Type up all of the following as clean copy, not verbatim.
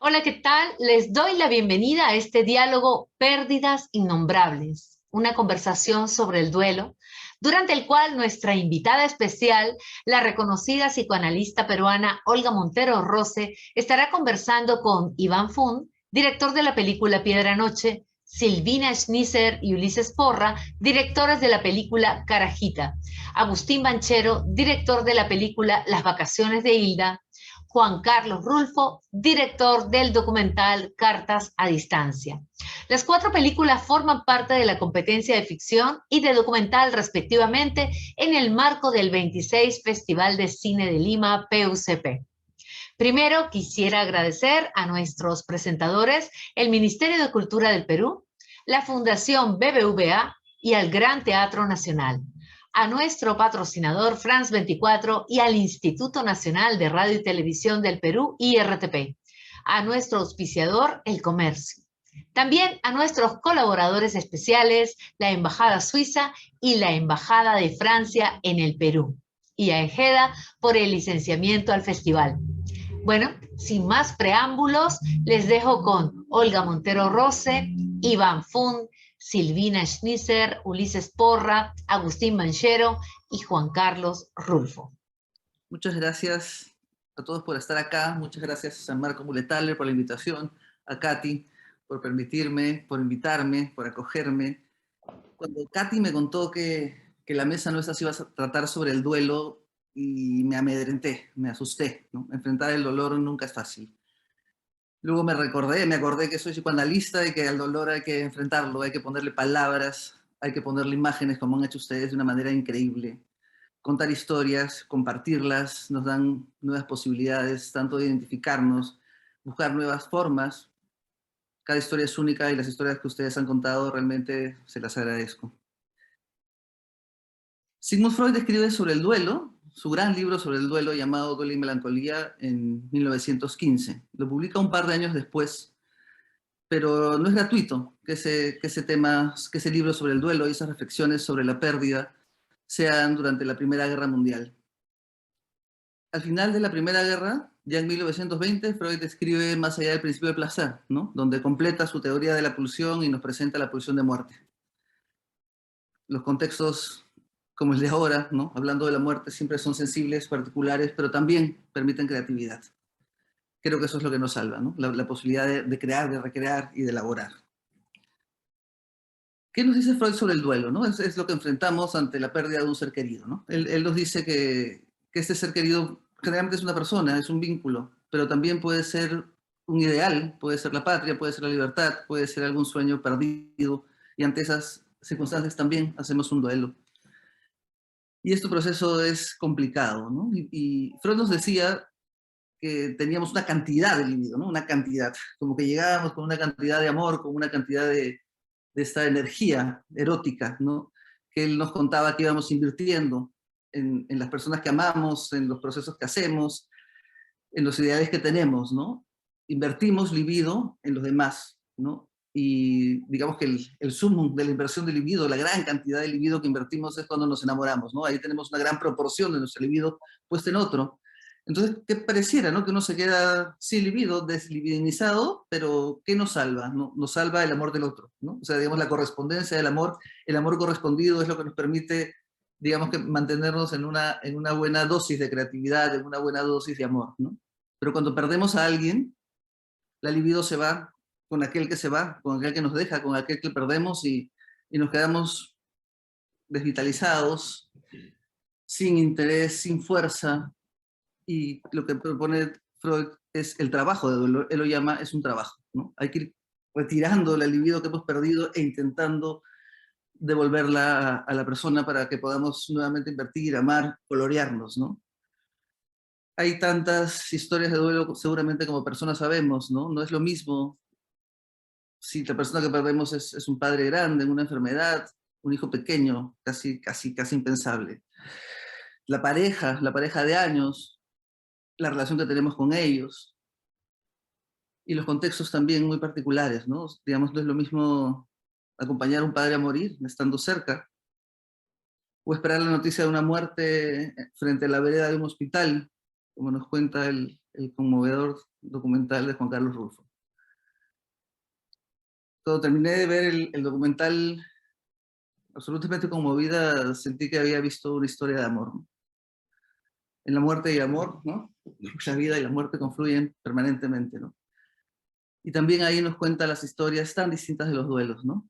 Hola, ¿qué tal? Les doy la bienvenida a este diálogo Pérdidas Innombrables, una conversación sobre el duelo, durante el cual nuestra invitada especial, la reconocida psicoanalista peruana Olga Montero Rose, estará conversando con Iván Fun, director de la película Piedra Noche, Silvina Schnisser y Ulises Porra, directores de la película Carajita, Agustín Banchero, director de la película Las vacaciones de Hilda, Juan Carlos Rulfo, director del documental Cartas a Distancia. Las cuatro películas forman parte de la competencia de ficción y de documental respectivamente en el marco del 26 Festival de Cine de Lima, PUCP. Primero, quisiera agradecer a nuestros presentadores, el Ministerio de Cultura del Perú, la Fundación BBVA y al Gran Teatro Nacional, a nuestro patrocinador France 24 y al Instituto Nacional de Radio y Televisión del Perú, IRTP, a nuestro auspiciador, El Comercio. También a nuestros colaboradores especiales, la Embajada Suiza y la Embajada de Francia en el Perú, y a Ejeda por el licenciamiento al festival. Bueno, sin más preámbulos, les dejo con Olga Montero Rose, Iván Fun, Silvina Schnisser, Ulises Porra, Agustín Banchero y Juan Carlos Rulfo. Muchas gracias a todos por estar acá. Muchas gracias a Marco Muletaler por la invitación, a Katy por permitirme, por invitarme, por acogerme. Cuando Katy me contó que la mesa nuestra se iba a tratar sobre el duelo, y me amedrenté, me asusté, ¿no? Enfrentar el dolor nunca es fácil. Luego me acordé que soy psicoanalista y que al dolor hay que enfrentarlo, hay que ponerle palabras, hay que ponerle imágenes como han hecho ustedes de una manera increíble. Contar historias, compartirlas, nos dan nuevas posibilidades, tanto de identificarnos, buscar nuevas formas. Cada historia es única y las historias que ustedes han contado realmente se las agradezco. Sigmund Freud escribe sobre el duelo, su gran libro sobre el duelo llamado Duelo y Melancolía en 1915. Lo publica un par de años después, pero no es gratuito que ese libro sobre el duelo y esas reflexiones sobre la pérdida sean durante la Primera Guerra Mundial. Al final de la Primera Guerra, ya en 1920, Freud escribe Más allá del principio del placer, ¿no? Donde completa su teoría de la pulsión y nos presenta la pulsión de muerte. Los contextos como el de ahora, ¿no? Hablando de la muerte, siempre son sensibles, particulares, pero también permiten creatividad. Creo que eso es lo que nos salva, ¿no? La posibilidad de crear, de recrear y de elaborar. ¿Qué nos dice Freud sobre el duelo, ¿no? Es lo que enfrentamos ante la pérdida de un ser querido, ¿no? Él nos dice que este ser querido generalmente es una persona, es un vínculo, pero también puede ser un ideal, puede ser la patria, puede ser la libertad, puede ser algún sueño perdido, y ante esas circunstancias también hacemos un duelo. Y este proceso es complicado, ¿no? Y Freud nos decía que teníamos una cantidad de libido, ¿no? Una cantidad, como que llegábamos con una cantidad de amor, con una cantidad de esta energía erótica, ¿no? Que él nos contaba que íbamos invirtiendo en las personas que amamos, en los procesos que hacemos, en los ideales que tenemos, ¿no? Invertimos libido en los demás, ¿no? Y digamos que el sumum de la inversión de libido, la gran cantidad de libido que invertimos es cuando nos enamoramos, ¿no? Ahí tenemos una gran proporción de nuestro libido puesta en otro. Entonces, ¿qué pareciera, no? Que uno se queda sin libido, deslibidinizado, pero ¿qué nos salva? ¿No? Nos salva el amor del otro, ¿no? O sea, digamos, la correspondencia del amor, el amor correspondido es lo que nos permite, digamos, que mantenernos en una buena dosis de creatividad, en una buena dosis de amor, ¿no? Pero cuando perdemos a alguien, la libido se va con aquel que se va, con aquel que nos deja, con aquel que perdemos, y nos quedamos desvitalizados, sin interés, sin fuerza. Y lo que propone Freud es el trabajo de duelo. Él lo llama, es un trabajo, ¿no? Hay que ir retirando la libido que hemos perdido e intentando devolverla a la persona para que podamos nuevamente invertir, amar, colorearnos, ¿no? Hay tantas historias de duelo, seguramente como personas sabemos, ¿no? No es lo mismo si la persona que perdemos es un padre grande, una enfermedad, un hijo pequeño, casi impensable. La pareja de años, la relación que tenemos con ellos, y los contextos también muy particulares, ¿no? Digamos, no es lo mismo acompañar a un padre a morir, estando cerca, o esperar la noticia de una muerte frente a la vereda de un hospital, como nos cuenta el conmovedor documental de Juan Carlos Rulfo. Cuando terminé de ver el documental, absolutamente conmovida, sentí que había visto una historia de amor, ¿no? En la muerte hay amor, ¿no? La vida y la muerte confluyen permanentemente, ¿no? Y también ahí nos cuenta las historias tan distintas de los duelos, ¿no?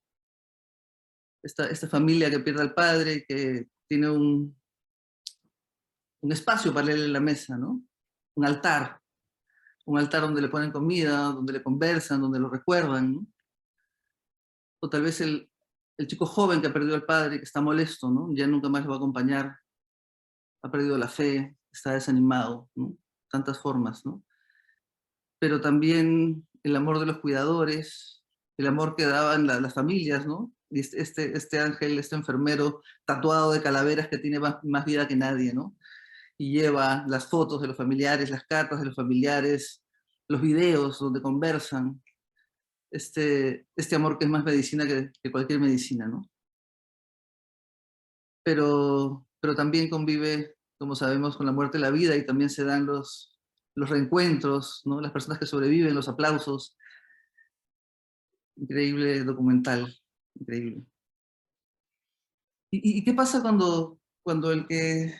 Esta familia que pierde al padre, que tiene un espacio para él en la mesa, ¿no? Un altar donde le ponen comida, donde le conversan, donde lo recuerdan, ¿no? O tal vez el chico joven que ha perdido al padre, que está molesto, ¿no? Ya nunca más lo va a acompañar, ha perdido la fe, está desanimado, ¿no? Tantas formas, ¿no? Pero también el amor de los cuidadores, el amor que daban las familias, ¿no? Y este ángel, este enfermero tatuado de calaveras que tiene más vida que nadie, ¿no? Y lleva las fotos de los familiares, las cartas de los familiares, los videos donde conversan, este amor que es más medicina que cualquier medicina, ¿no? Pero también convive, como sabemos, con la muerte y la vida, y también se dan los reencuentros, ¿no? Las personas que sobreviven, los aplausos. Increíble documental, increíble. ¿Y qué pasa cuando el que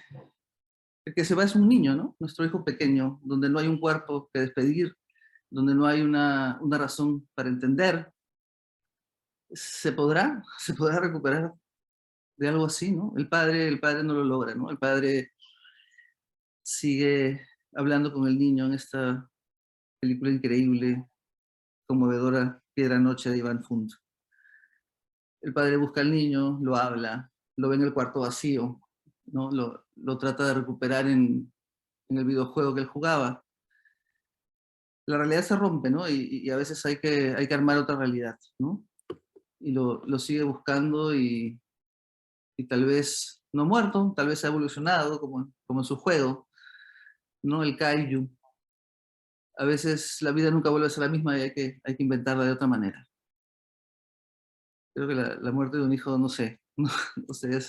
se va es un niño, ¿no? Nuestro hijo pequeño, donde no hay un cuerpo que despedir, donde no hay una razón para entender? ¿Se podrá? ¿Se podrá recuperar de algo así, no? El padre no lo logra, ¿no? El padre sigue hablando con el niño en esta película increíble, conmovedora, Piedra Noche de Iván Funt. El padre busca al niño, lo habla, lo ve en el cuarto vacío, ¿no? Lo trata de recuperar en el videojuego que él jugaba. La realidad se rompe, ¿no? Y a veces hay que armar otra realidad, ¿no? Y lo sigue buscando y tal vez no ha muerto, tal vez ha evolucionado como en su juego, ¿no? El kaiju. A veces la vida nunca vuelve a ser la misma y hay que inventarla de otra manera. Creo que la muerte de un hijo, no sé, no sé,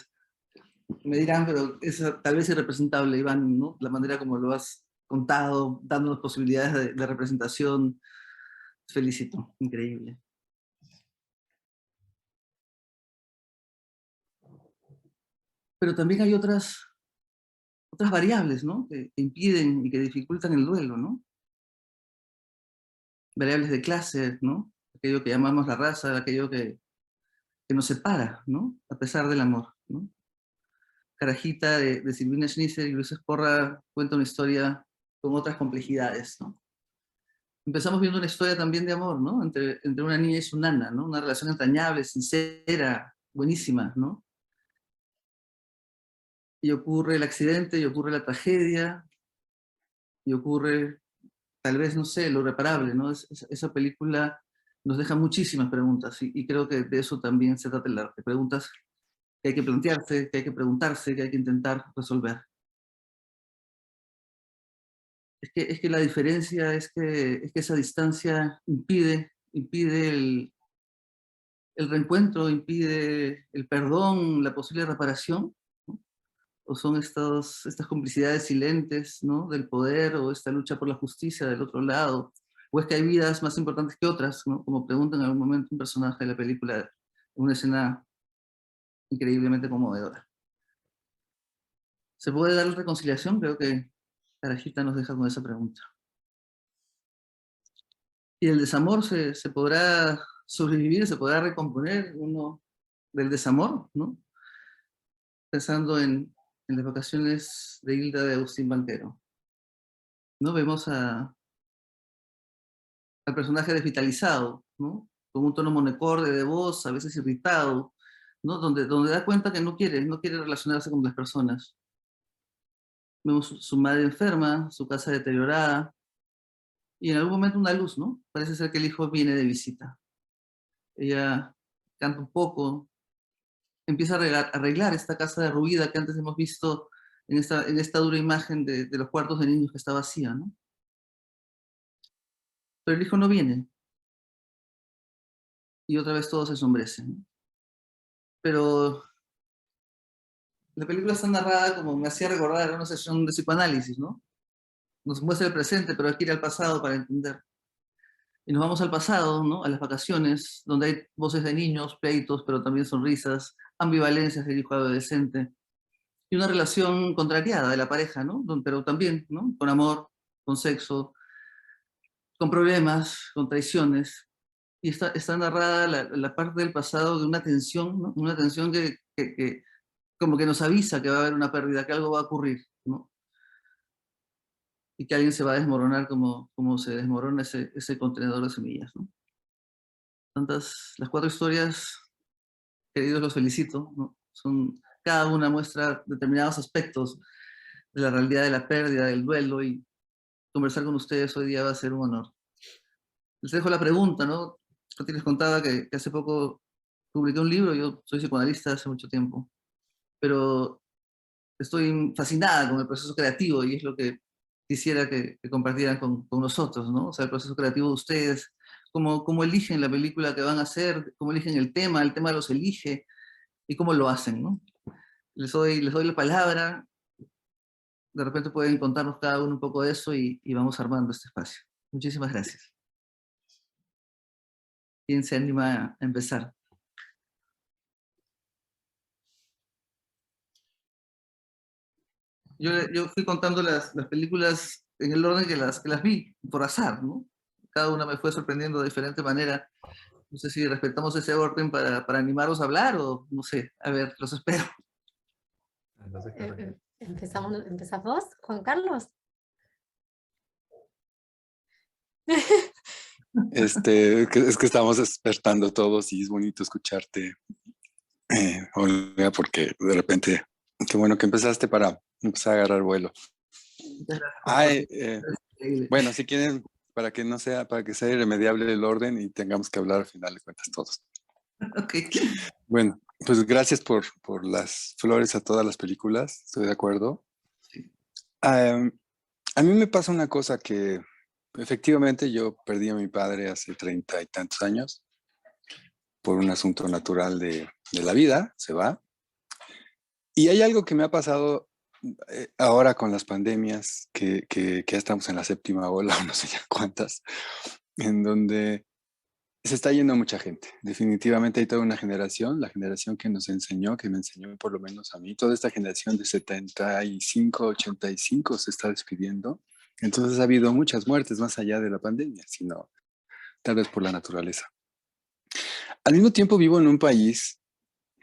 me dirán, pero es tal vez irrepresentable, Iván, ¿no? La manera como lo has contado, dándonos posibilidades de representación. Felicito, increíble. Pero también hay otras variables, ¿no? Que impiden y que dificultan el duelo, ¿no? Variables de clase, ¿no? Aquello que llamamos la raza, aquello que nos separa, ¿no? A pesar del amor, ¿no? Carajita de Silvina Schnitzer y Luis Esporra cuenta una historia con otras complejidades, ¿no? Empezamos viendo una historia también de amor, ¿no? Entre una niña y su nana, ¿no? Una relación entrañable, sincera, buenísima, ¿no? Y ocurre el accidente, y ocurre la tragedia, y ocurre, tal vez, no sé, lo irreparable, ¿no? Esa película nos deja muchísimas preguntas, y creo que de eso también se trata el arte. Preguntas que hay que plantearse, que hay que preguntarse, que hay que intentar resolver. Es que la diferencia es que esa distancia impide el reencuentro, impide el perdón, la posible reparación, ¿no? O son estas complicidades silentes, ¿no? Del poder, o esta lucha por la justicia del otro lado, o es que hay vidas más importantes que otras, ¿no? Como pregunta en algún momento un personaje de la película, en una escena increíblemente conmovedora. ¿Se puede dar la reconciliación? Creo que Carajita nos deja con esa pregunta. Y el desamor se podrá sobrevivir, se podrá recomponer uno del desamor, ¿no? Pensando en las vacaciones de Hilda de Agustín Banquero, ¿no? Vemos al personaje desvitalizado, ¿no? Con un tono monocorde de voz, a veces irritado, ¿no? Donde da cuenta que no quiere relacionarse con las personas. Vemos su madre enferma, su casa deteriorada, y en algún momento una luz, ¿no? Parece ser que el hijo viene de visita. Ella canta un poco, empieza a arreglar esta casa derruida que antes hemos visto en esta dura imagen de los cuartos de niños que está vacía, ¿no? Pero el hijo no viene, y otra vez todo se ensombrece, ¿no? Pero la película está narrada como me hacía recordar una sesión de psicoanálisis, ¿no? nos muestra el presente, pero hay que ir al pasado para entender. Y nos vamos al pasado, ¿no? A las vacaciones, donde hay voces de niños, pleitos, pero también sonrisas, ambivalencias del hijo adolescente, y una relación contrariada de la pareja, ¿no? Pero también, ¿no? Con amor, con sexo, con problemas, con traiciones. Y está narrada la parte del pasado de una tensión, ¿no? Una tensión que como que nos avisa que va a haber una pérdida, que algo va a ocurrir, ¿no? Y que alguien se va a desmoronar como se desmorona ese contenedor de semillas, ¿no? Las 4 historias, queridos, los felicito, ¿no? Cada una muestra determinados aspectos de la realidad de la pérdida, del duelo, y conversar con ustedes hoy día va a ser un honor. Les dejo la pregunta, ¿no? Yo les contaba que hace poco publiqué un libro. Yo soy psicoanalista hace mucho tiempo, pero estoy fascinada con el proceso creativo y es lo que quisiera que compartieran con nosotros, ¿no? O sea, el proceso creativo de ustedes, cómo eligen la película que van a hacer, cómo eligen el tema los elige y cómo lo hacen, ¿no? Les doy la palabra, de repente pueden contarnos cada uno un poco de eso y vamos armando este espacio. Muchísimas gracias. ¿Quién se anima a empezar? Yo fui contando las películas en el orden que las vi, por azar, ¿no? Cada una me fue sorprendiendo de diferente manera. No sé si respetamos ese orden para animarlos a hablar o no sé. A ver, los espero. ¿Empezás vos, Juan Carlos? Es que estamos despertando todos y es bonito escucharte, Olga, porque de repente, qué bueno que empezaste para empezar a agarrar vuelo. Muchas gracias. Ay, bueno, si quieren, para que sea irremediable el orden y tengamos que hablar al final de cuentas todos. Ok. Bueno, pues gracias por las flores a todas las películas, estoy de acuerdo. Sí. A mí me pasa una cosa que efectivamente yo perdí a mi padre hace 30 y tantos años por un asunto natural de la vida, se va. Y hay algo que me ha pasado ahora con las pandemias, que ya estamos en la 7ª ola, o no sé ya cuántas, en donde se está yendo mucha gente. Definitivamente hay toda una generación, la generación que nos enseñó, que me enseñó por lo menos a mí, toda esta generación de 75, 85 se está despidiendo. Entonces ha habido muchas muertes más allá de la pandemia, sino tal vez por la naturaleza. Al mismo tiempo vivo en un país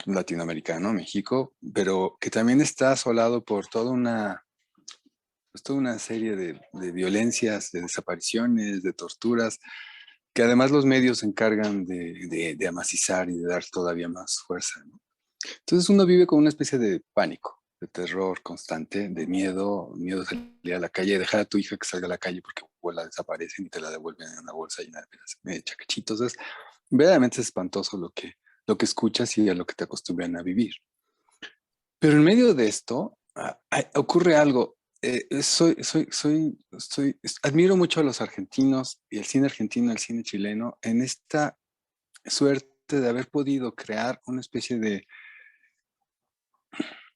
latinoamericano, México, pero que también está asolado por toda una serie de violencias, de desapariciones, de torturas, que además los medios se encargan de amacizar y de dar todavía más fuerza, ¿no? Entonces uno vive con una especie de pánico, de terror constante, de miedo de salir a la calle, de dejar a tu hija que salga a la calle porque la desaparecen y te la devuelven en una bolsa llena de chacachitos. Es verdaderamente espantoso lo que escuchas y a lo que te acostumbran a vivir. Pero en medio de esto ocurre algo. Admiro mucho a los argentinos y el cine argentino, el cine chileno, en esta suerte de haber podido crear una especie de,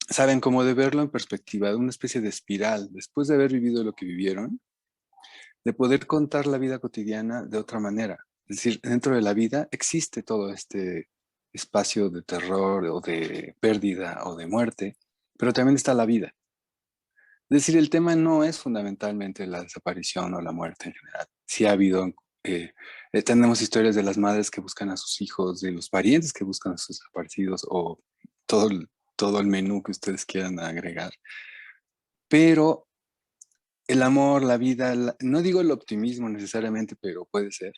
saben, como de verlo en perspectiva, de una especie de espiral, después de haber vivido lo que vivieron, de poder contar la vida cotidiana de otra manera. Es decir, dentro de la vida existe todo este espacio de terror o de pérdida o de muerte, pero también está la vida. Es decir, el tema no es fundamentalmente la desaparición o la muerte en general. Sí ha habido, tenemos historias de las madres que buscan a sus hijos, de los parientes que buscan a sus desaparecidos o todo el menú que ustedes quieran agregar. Pero el amor, la vida, no digo el optimismo necesariamente, pero puede ser.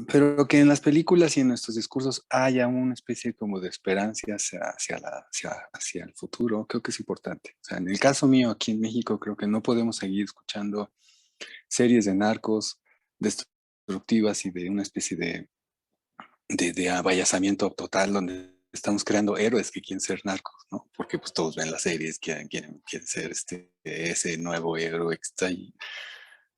Pero que en las películas y en nuestros discursos haya una especie como de esperanza hacia el futuro, creo que es importante. O sea, en el caso mío aquí en México, creo que no podemos seguir escuchando series de narcos destructivas y de una especie de abayazamiento total donde estamos creando héroes que quieren ser narcos, ¿no? Porque pues todos ven las series, quieren ser ese nuevo héroe que está ahí.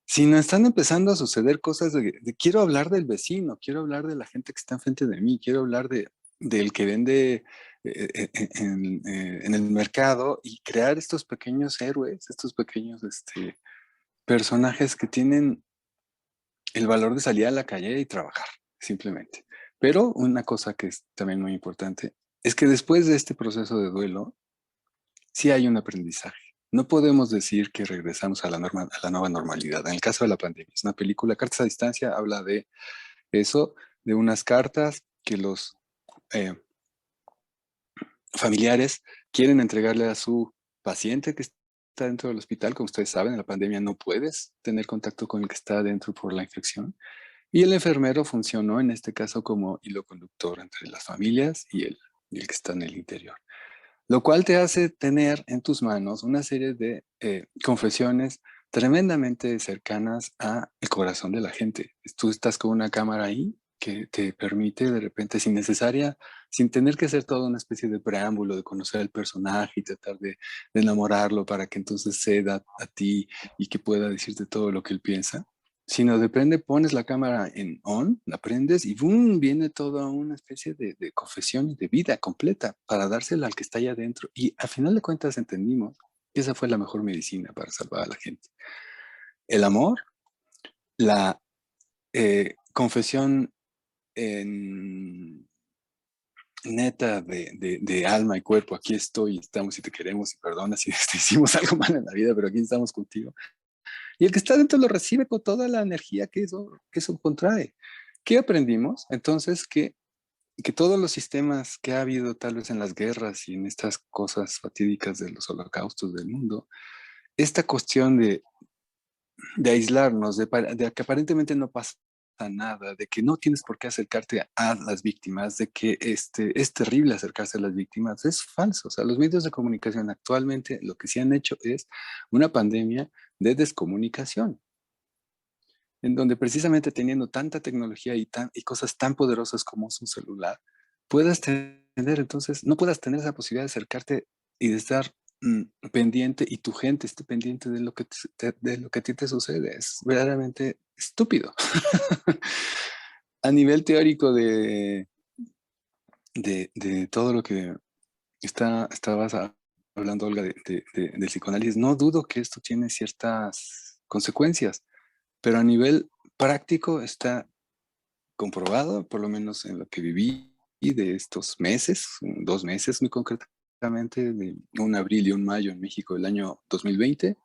Sino están empezando a suceder cosas quiero hablar del vecino, quiero hablar de la gente que está enfrente de mí, quiero hablar del que vende en el mercado y crear estos pequeños héroes, estos pequeños personajes que tienen el valor de salir a la calle y trabajar, simplemente. Pero una cosa que es también muy importante es que después de este proceso de duelo, sí hay un aprendizaje. No podemos decir que regresamos a la nueva normalidad. En el caso de la pandemia, es una película, Cartas a Distancia, habla de eso, de unas cartas que los eh, familiares quieren entregarle a su paciente que está dentro del hospital. Como ustedes saben, en la pandemia no puedes tener contacto con el que está dentro por la infección. Y el enfermero funcionó en este caso como hilo conductor entre las familias y el que está en el interior. Lo cual te hace tener en tus manos una serie de confesiones tremendamente cercanas al corazón de la gente. Tú estás con una cámara ahí que te permite de repente, sin tener que hacer toda una especie de preámbulo, de conocer al personaje y tratar de enamorarlo para que entonces ceda a ti y que pueda decirte todo lo que él piensa, sino depende, pones la cámara en on, la prendes y ¡boom! Viene toda una especie de confesión y de vida completa para dársela al que está allá adentro. Y a final de cuentas entendimos que esa fue la mejor medicina para salvar a la gente. El amor, la confesión en neta de alma y cuerpo, aquí estoy, estamos y te queremos y perdona si te hicimos algo mal en la vida, pero aquí estamos contigo. Y el que está dentro lo recibe con toda la energía que eso contrae. ¿Qué aprendimos? Entonces, que todos los sistemas que ha habido tal vez en las guerras y en estas cosas fatídicas de los holocaustos del mundo, esta cuestión de aislarnos, de que aparentemente no pasa nada, de que no tienes por qué acercarte a las víctimas, de que es terrible acercarse a las víctimas, es falso. O sea, los medios de comunicación actualmente lo que se han hecho es una pandemia de descomunicación, en donde precisamente teniendo tanta tecnología y cosas tan poderosas como es un celular, puedas tener, entonces, no puedas tener esa posibilidad de acercarte y de estar pendiente y tu gente esté pendiente de lo que, de lo que a ti te sucede. Es verdaderamente estúpido. A nivel teórico de todo lo que estabas hablando, Olga, del psicoanálisis, no dudo que esto tiene ciertas consecuencias, pero a nivel práctico está comprobado, por lo menos en lo que viví de estos meses, 2 meses muy concretamente, de un abril y un mayo en México del año 2020,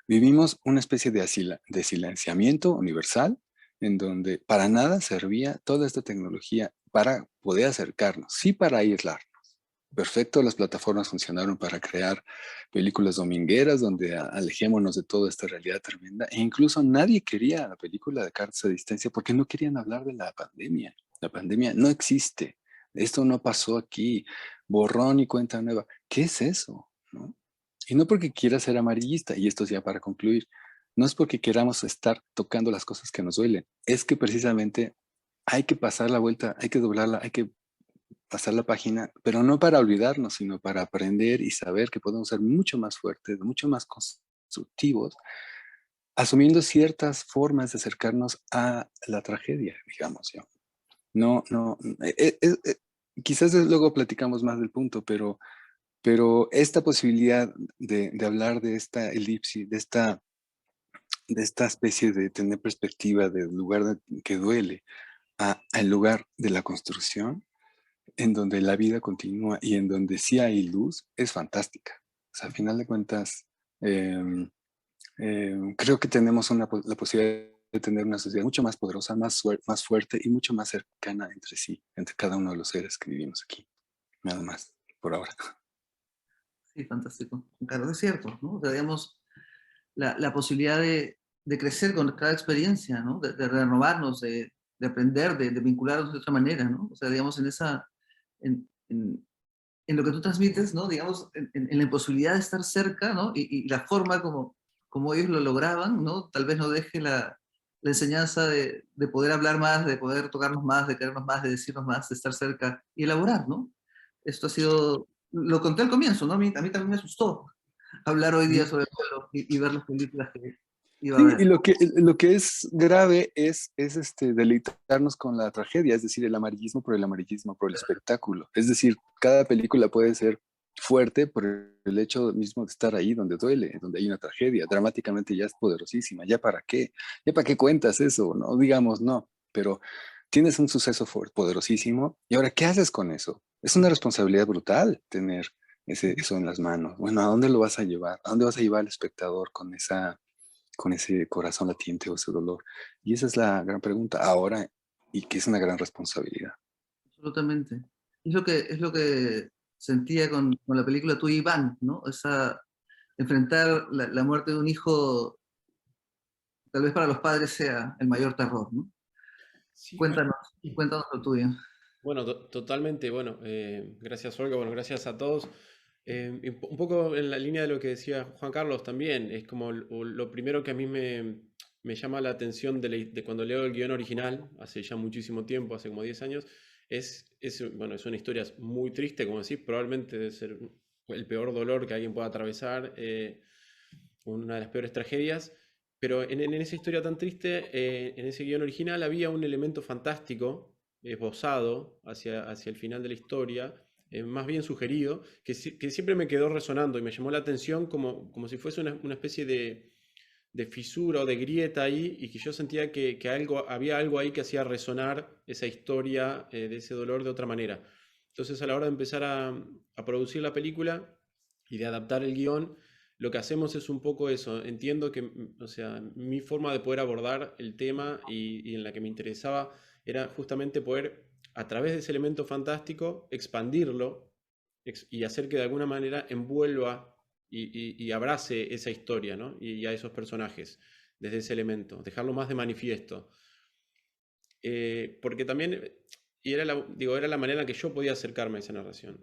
vivimos una especie de silenciamiento universal en donde para nada servía toda esta tecnología para poder acercarnos, sí para aislar. Perfecto, las plataformas funcionaron para crear películas domingueras donde alejémonos de toda esta realidad tremenda. E incluso nadie quería la película de Cartas a Distancia porque no querían hablar de la pandemia. La pandemia no existe. Esto no pasó aquí. Borrón y cuenta nueva. ¿Qué es eso? ¿No? Y no porque quiera ser amarillista, y esto ya para concluir, no es porque queramos estar tocando las cosas que nos duelen, es que precisamente hay que pasar la vuelta, hay que doblarla, hay que pasar la página, pero no para olvidarnos, sino para aprender y saber que podemos ser mucho más fuertes, mucho más constructivos, asumiendo ciertas formas de acercarnos a la tragedia, digamos. ¿Ya? No, no, quizás luego platicamos más del punto, pero esta posibilidad de hablar de esta elipsis, de esta especie de tener perspectiva del lugar que duele al lugar de la construcción, en donde la vida continúa y en donde sí hay luz, es fantástica. O sea, a final de cuentas, creo que tenemos la posibilidad de tener una sociedad mucho más poderosa, más fuerte y mucho más cercana entre sí, entre cada uno de los seres que vivimos aquí. Nada más, por ahora. Sí, fantástico. Claro, es cierto, ¿no? O sea, digamos, la posibilidad de crecer con cada experiencia, ¿no? De renovarnos, de aprender, de vincularnos de otra manera, ¿no? O sea, digamos, en, en, en lo que tú transmites, ¿no? Digamos, en la imposibilidad de estar cerca, ¿no? Y la forma como ellos lo lograban, ¿no? Tal vez no deje la enseñanza de poder hablar más, de poder tocarnos más, de querernos más, de decirnos más, de estar cerca y elaborar, ¿no? Esto ha sido, lo conté al comienzo, ¿no? A mí también me asustó hablar hoy día sobre el duelo y ver las películas que iba a Sí, y ver. lo que es grave es deleitarnos con la tragedia, es decir, el amarillismo por el espectáculo. Es decir, cada película puede ser fuerte por el hecho mismo de estar ahí donde duele, donde hay una tragedia. Dramáticamente ya es poderosísima. ¿Ya para qué? ¿Ya para qué cuentas eso? No, digamos, no. Pero tienes un suceso poderosísimo y ahora, ¿qué haces con eso? Es una responsabilidad brutal tener eso en las manos. Bueno, ¿a dónde lo vas a llevar? ¿A dónde vas a llevar al espectador con ese corazón latiente o ese dolor? Y esa es la gran pregunta ahora y que es una gran responsabilidad. Absolutamente. Es lo que sentía con la película Tú y Iván, ¿no? Enfrentar la muerte de un hijo, tal vez para los padres sea el mayor terror, ¿no? Sí, Cuéntanos, cuéntanos lo tuyo. bueno, totalmente. Bueno, gracias Olga, bueno, gracias a todos. Y un poco en la línea de lo que decía Juan Carlos también, es como lo primero que a mí me llama la atención de cuando leo el guión original, hace ya muchísimo tiempo, hace como 10 años, bueno, es una historia muy triste, como decís, probablemente debe ser el peor dolor que alguien pueda atravesar, una de las peores tragedias, pero en esa historia tan triste, en ese guión original había un elemento fantástico esbozado hacia el final de la historia, más bien sugerido, que siempre me quedó resonando y me llamó la atención como si fuese una especie de fisura o de grieta ahí, y que yo sentía que había algo ahí que hacía resonar esa historia de ese dolor de otra manera. Entonces, a la hora de empezar a producir la película y de adaptar el guión, lo que hacemos es un poco eso. Entiendo que, o sea, mi forma de poder abordar el tema y en la que me interesaba era justamente poder, a través de ese elemento fantástico, expandirlo y hacer que de alguna manera envuelva y abrace esa historia, ¿no? Y a esos personajes desde ese elemento, dejarlo más de manifiesto. Porque también, y era la manera en que yo podía acercarme a esa narración.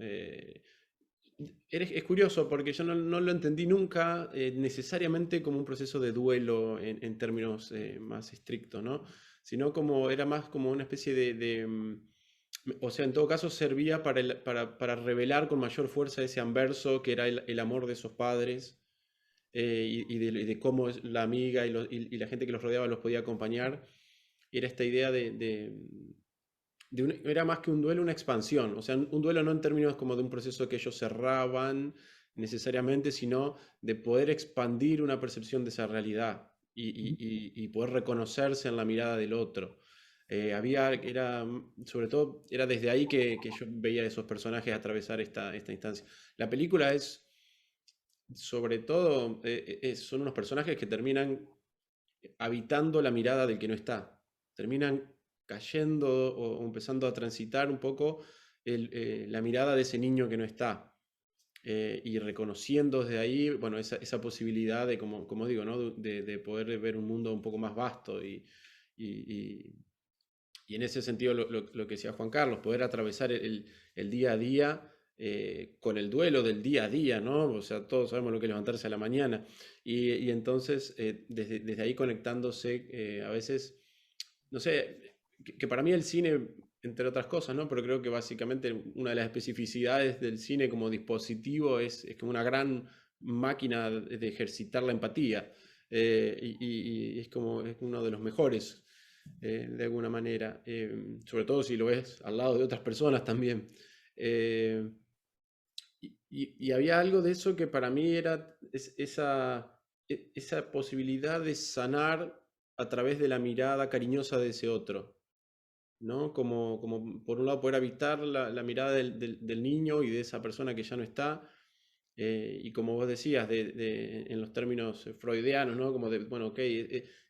Es curioso porque yo no lo entendí nunca necesariamente como un proceso de duelo en términos más estrictos, ¿no? Sino era más como una especie o sea, en todo caso servía para revelar con mayor fuerza ese anverso que era el amor de esos padres, y de cómo la amiga y la gente que los rodeaba los podía acompañar. Era esta idea era más que un duelo, una expansión. O sea, un duelo no en términos como de un proceso que ellos cerraban necesariamente, sino de poder expandir una percepción de esa realidad y poder reconocerse en la mirada del otro. Sobre todo, era desde ahí que yo veía a esos personajes atravesar esta instancia. La película sobre todo, son unos personajes que terminan habitando la mirada del que no está. Terminan cayendo o empezando a transitar un poco la mirada de ese niño que no está. Y reconociendo desde ahí, bueno, esa posibilidad de, como digo, ¿no? de poder ver un mundo un poco más vasto y en ese sentido lo que decía Juan Carlos, poder atravesar el día a día con el duelo del día a día, ¿no? O sea, todos sabemos lo que es levantarse a la mañana. Y entonces, desde ahí conectándose, a veces, no sé, que para mí el cine, entre otras cosas, ¿no? Pero creo que básicamente una de las especificidades del cine como dispositivo es como una gran máquina de ejercitar la empatía. Y es uno de los mejores, de alguna manera, sobre todo si lo ves al lado de otras personas también. Eh, y había algo de eso que para mí era esa posibilidad de sanar a través de la mirada cariñosa de ese otro, ¿no? Como por un lado poder habitar la mirada del niño y de esa persona que ya no está, y como vos decías, en los términos freudianos, ¿no? Como bueno, ok,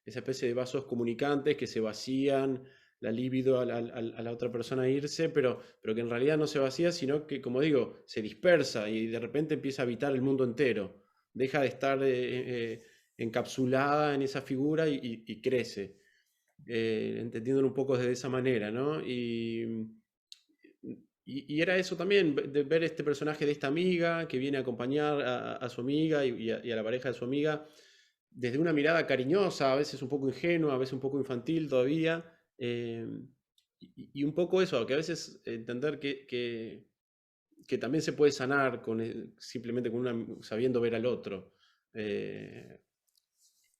esa especie de vasos comunicantes que se vacían, la libido a la otra persona irse, pero que en realidad no se vacía, sino que, como digo, se dispersa y de repente empieza a habitar el mundo entero. Deja de estar encapsulada en esa figura y crece, entendiéndolo un poco de esa manera, ¿no? Y era eso también, de ver este personaje de esta amiga que viene a acompañar a su amiga y a la pareja de su amiga desde una mirada cariñosa, a veces un poco ingenua, a veces un poco infantil todavía, y un poco eso, que a veces entender que también se puede sanar simplemente sabiendo ver al otro.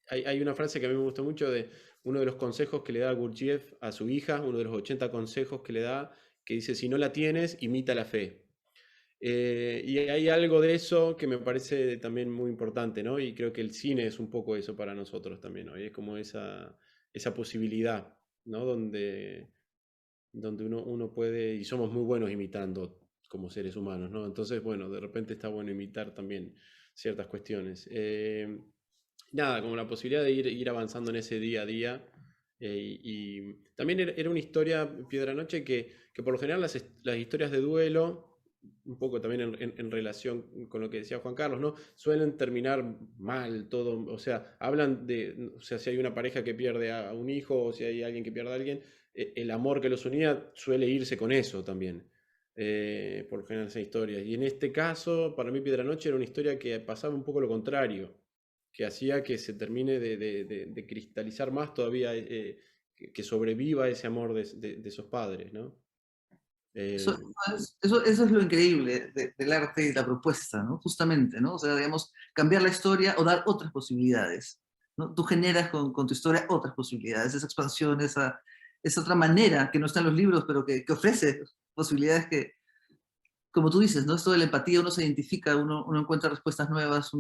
Hay una frase que a mí me gustó mucho de uno de los consejos que le da Gurdjieff a su hija, uno de los 80 consejos que le da, que dice: si no la tienes, imita la fe. Y hay algo de eso que me parece también muy importante, ¿no? Y creo que el cine es un poco eso para nosotros también, ¿no? Y es como esa posibilidad, ¿no? Donde uno puede, y somos muy buenos imitando como seres humanos, ¿no? Entonces, bueno, de repente está bueno imitar también ciertas cuestiones. Nada, como la posibilidad de ir avanzando en ese día a día. Y también era una historia, Piedra Noche, que por lo general las historias de duelo, un poco también en relación con lo que decía Juan Carlos, ¿no? Suelen terminar mal todo, o sea, hablan de, o sea, si hay una pareja que pierde a un hijo o si hay alguien que pierde a alguien, el amor que los unía suele irse con eso también. Por lo general esas historias. Y en este caso, para mí Piedra Noche era una historia que pasaba un poco lo contrario, que hacía que se termine de cristalizar más todavía, que sobreviva ese amor de esos padres, ¿no? Eso, Eh, eso es lo increíble del arte y la propuesta, ¿no? Justamente, ¿no? O sea, digamos, cambiar la historia o dar otras posibilidades, ¿no? Tú generas con tu historia otras posibilidades, esa expansión, esa otra manera que no está en los libros, pero que ofrece posibilidades que, como tú dices, ¿no? Esto de la empatía, uno se identifica, uno encuentra respuestas nuevas,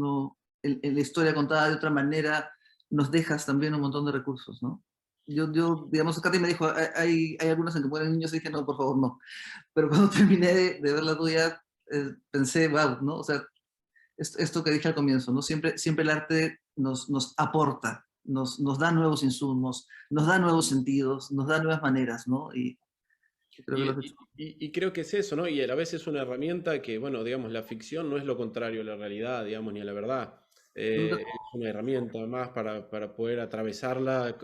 en la historia contada de otra manera, nos dejas también un montón de recursos, ¿no? Digamos, Katy me dijo, hay algunas en que mueren niños, y dije, no, por favor, no. Pero cuando terminé de ver la tuya, pensé, wow, ¿no? O sea, esto que dije al comienzo, ¿no? Siempre el arte nos aporta, nos da nuevos insumos, nos da nuevos sentidos, nos da nuevas maneras, ¿no? Y creo que Y, lo has hecho. y creo que es eso, ¿no? Y a la vez es una herramienta que, bueno, digamos, la ficción no es lo contrario a la realidad, digamos, ni a la verdad. Es una herramienta más para poder atravesarla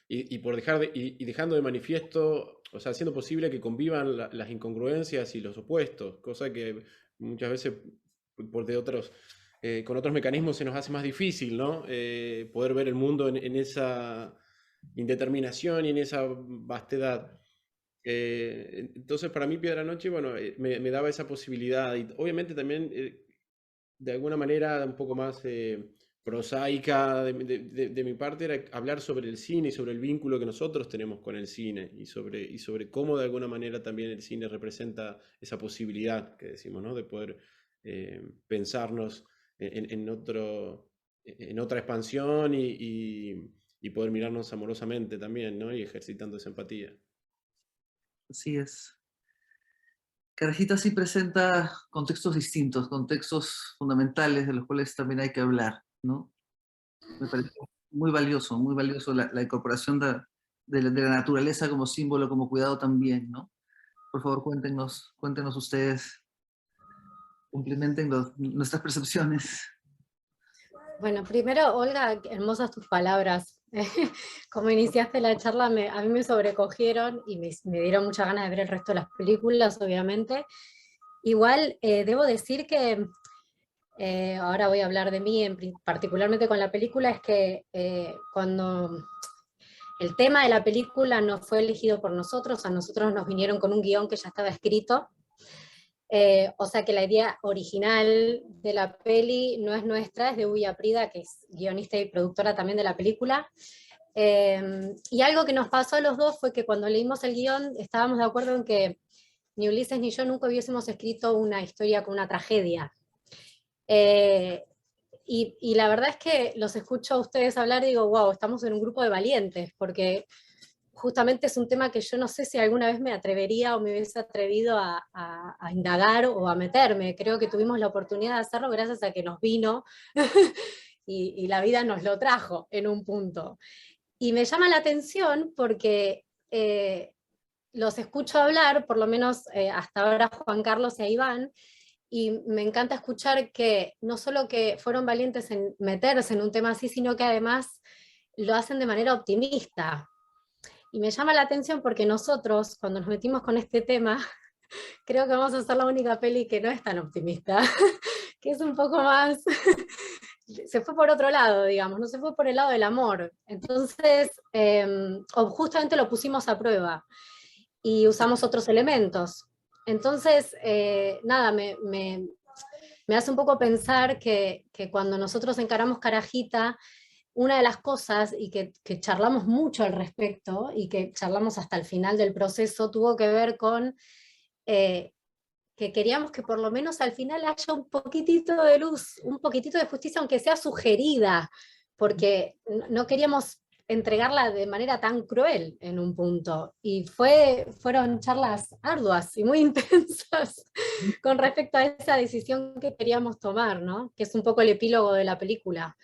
y por y dejando de manifiesto, o sea, haciendo posible que convivan las incongruencias y los opuestos, cosa que muchas veces con otros mecanismos se nos hace más difícil, ¿no? Poder ver el mundo en esa indeterminación y en esa vastedad. Entonces, para mí, Piedra Noche, bueno, me daba esa posibilidad. Y obviamente también, de alguna manera, un poco más prosaica de mi parte, era hablar sobre el cine y sobre el vínculo que nosotros tenemos con el cine y sobre cómo de alguna manera también el cine representa esa posibilidad que decimos, ¿no? De poder pensarnos en otra expansión y poder mirarnos amorosamente también, ¿no? Y ejercitando esa empatía. Así es. Carajita sí presenta contextos distintos, contextos fundamentales de los cuales también hay que hablar, ¿no? Me parece muy valioso la incorporación de la naturaleza como símbolo, como cuidado también, ¿no? Por favor, cuéntenos ustedes, complementen nuestras percepciones. Bueno, primero, Olga, hermosas tus palabras. Como iniciaste la charla, a mí me sobrecogieron y me dieron muchas ganas de ver el resto de las películas, obviamente. Igual, debo decir que ahora voy a hablar de mí, particularmente con la película, es que cuando el tema de la película no fue elegido por nosotros, a nosotros nos vinieron con un guión que ya estaba escrito, o sea que la idea original de la peli no es nuestra, es de Uy Aprida, que es guionista y productora también de la película. Y algo que nos pasó a los dos fue que cuando leímos el guión estábamos de acuerdo en que ni Ulises ni yo nunca hubiésemos escrito una historia con una tragedia. Y la verdad es que los escucho a ustedes hablar y digo, wow, estamos en un grupo de valientes, porque justamente es un tema que yo no sé si alguna vez me atrevería o me hubiese atrevido a indagar o a meterme. Creo que tuvimos la oportunidad de hacerlo gracias a que nos vino y la vida nos lo trajo en un punto. Y me llama la atención porque los escucho hablar, por lo menos hasta ahora Juan Carlos e Iván, y me encanta escuchar que no solo que fueron valientes en meterse en un tema así, sino que además lo hacen de manera optimista. Y me llama la atención porque nosotros, cuando nos metimos con este tema, creo que vamos a ser la única peli que no es tan optimista, que es un poco más, se fue por otro lado, digamos, no se fue por el lado del amor. Entonces, o justamente lo pusimos a prueba y usamos otros elementos. Entonces, nada, me hace un poco pensar que cuando nosotros encaramos Carajita, una de las cosas, y que charlamos mucho al respecto, y que charlamos hasta el final del proceso, tuvo que ver con que queríamos que por lo menos al final haya un poquitito de luz, un poquitito de justicia, aunque sea sugerida, porque no queríamos entregarla de manera tan cruel en un punto. Y fueron charlas arduas y muy intensas con respecto a esa decisión que queríamos tomar, ¿no? Que es un poco el epílogo de la película.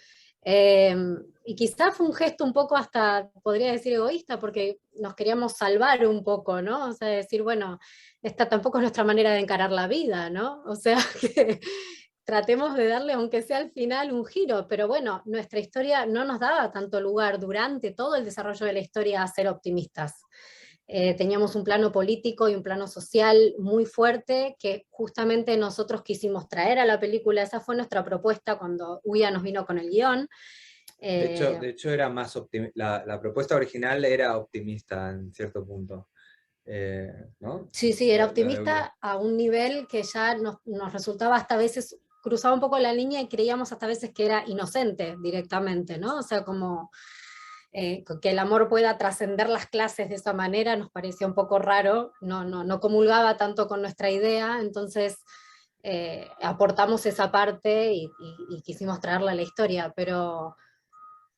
Y quizá fue un gesto un poco hasta, podría decir, egoísta, porque nos queríamos salvar un poco, ¿no? O sea, decir, bueno, esta tampoco es nuestra manera de encarar la vida, ¿no? O sea, que tratemos de darle, aunque sea al final, un giro, pero bueno, nuestra historia no nos daba tanto lugar durante todo el desarrollo de la historia a ser optimistas. Teníamos un plano político y un plano social muy fuerte que justamente nosotros quisimos traer a la película. Esa fue nuestra propuesta cuando Uya nos vino con el guión. De hecho era más la propuesta original era optimista en cierto punto. ¿No? Sí, sí, era optimista a un nivel que ya nos resultaba hasta veces, cruzaba un poco la línea y creíamos hasta veces que era inocente directamente, ¿no? O sea, como que el amor pueda trascender las clases de esa manera nos parecía un poco raro, no comulgaba tanto con nuestra idea, entonces aportamos esa parte y quisimos traerla a la historia, pero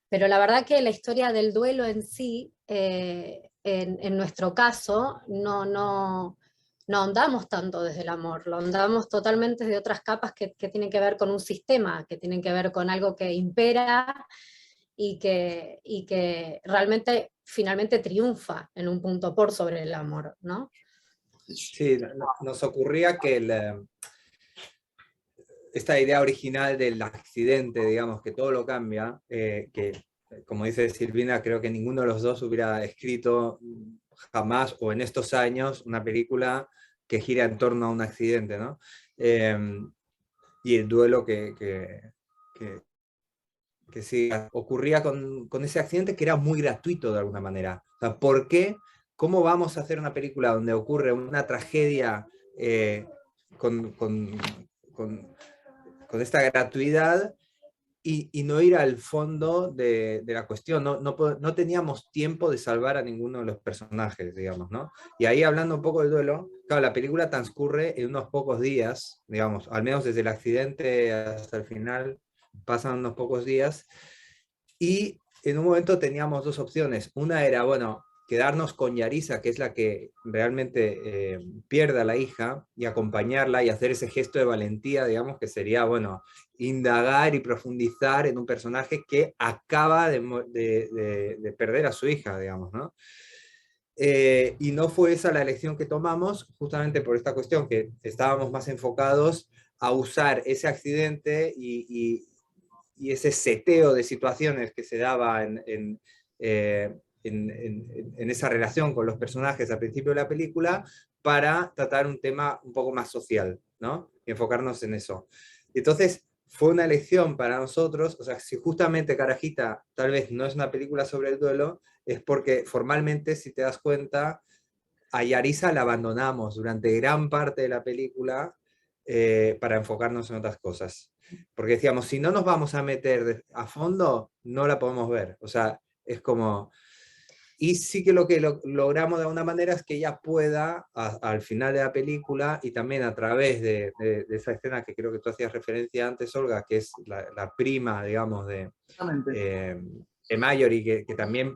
la verdad que la historia del duelo en sí, en nuestro caso, no ahondamos tanto desde el amor, lo ahondamos totalmente desde otras capas que tienen que ver con un sistema, que tienen que ver con algo que impera y que realmente finalmente triunfa en un punto por sobre el amor, ¿no? Sí, nos ocurría que esta idea original del accidente, digamos, que todo lo cambia, que como dice Silvina, creo que ninguno de los dos hubiera escrito jamás o en estos años una película que gira en torno a un accidente, ¿no? Y el duelo que sí ocurría con ese accidente, que era muy gratuito de alguna manera. O sea, ¿por qué? ¿Cómo vamos a hacer una película donde ocurre una tragedia con esta gratuidad y no ir al fondo de la cuestión? No teníamos tiempo de salvar a ninguno de los personajes, digamos, ¿no? Y ahí, hablando un poco del duelo, claro, la película transcurre en unos pocos días, digamos, al menos desde el accidente hasta el final, pasan unos pocos días, y en un momento teníamos dos opciones. Una era, bueno, quedarnos con Yarisa, que es la que realmente pierde a la hija, y acompañarla y hacer ese gesto de valentía, digamos, que sería, bueno, indagar y profundizar en un personaje que acaba de perder a su hija, digamos, ¿no? Y no fue esa la elección que tomamos, justamente por esta cuestión, que estábamos más enfocados a usar ese accidente y ese seteo de situaciones que se daba en esa relación con los personajes al principio de la película, para tratar un tema un poco más social, ¿no? Y enfocarnos en eso. Entonces, fue una elección para nosotros. O sea, si justamente Carajita tal vez no es una película sobre el duelo, es porque formalmente, si te das cuenta, a Yarisa la abandonamos durante gran parte de la película para enfocarnos en otras cosas. Porque decíamos, si no nos vamos a meter a fondo, no la podemos ver. O sea, es como... Y sí que lo que logramos de alguna manera es que ella pueda, al final de la película, y también a través de esa escena que creo que tú hacías referencia antes, Olga, que es la prima, digamos, de Marjorie, que también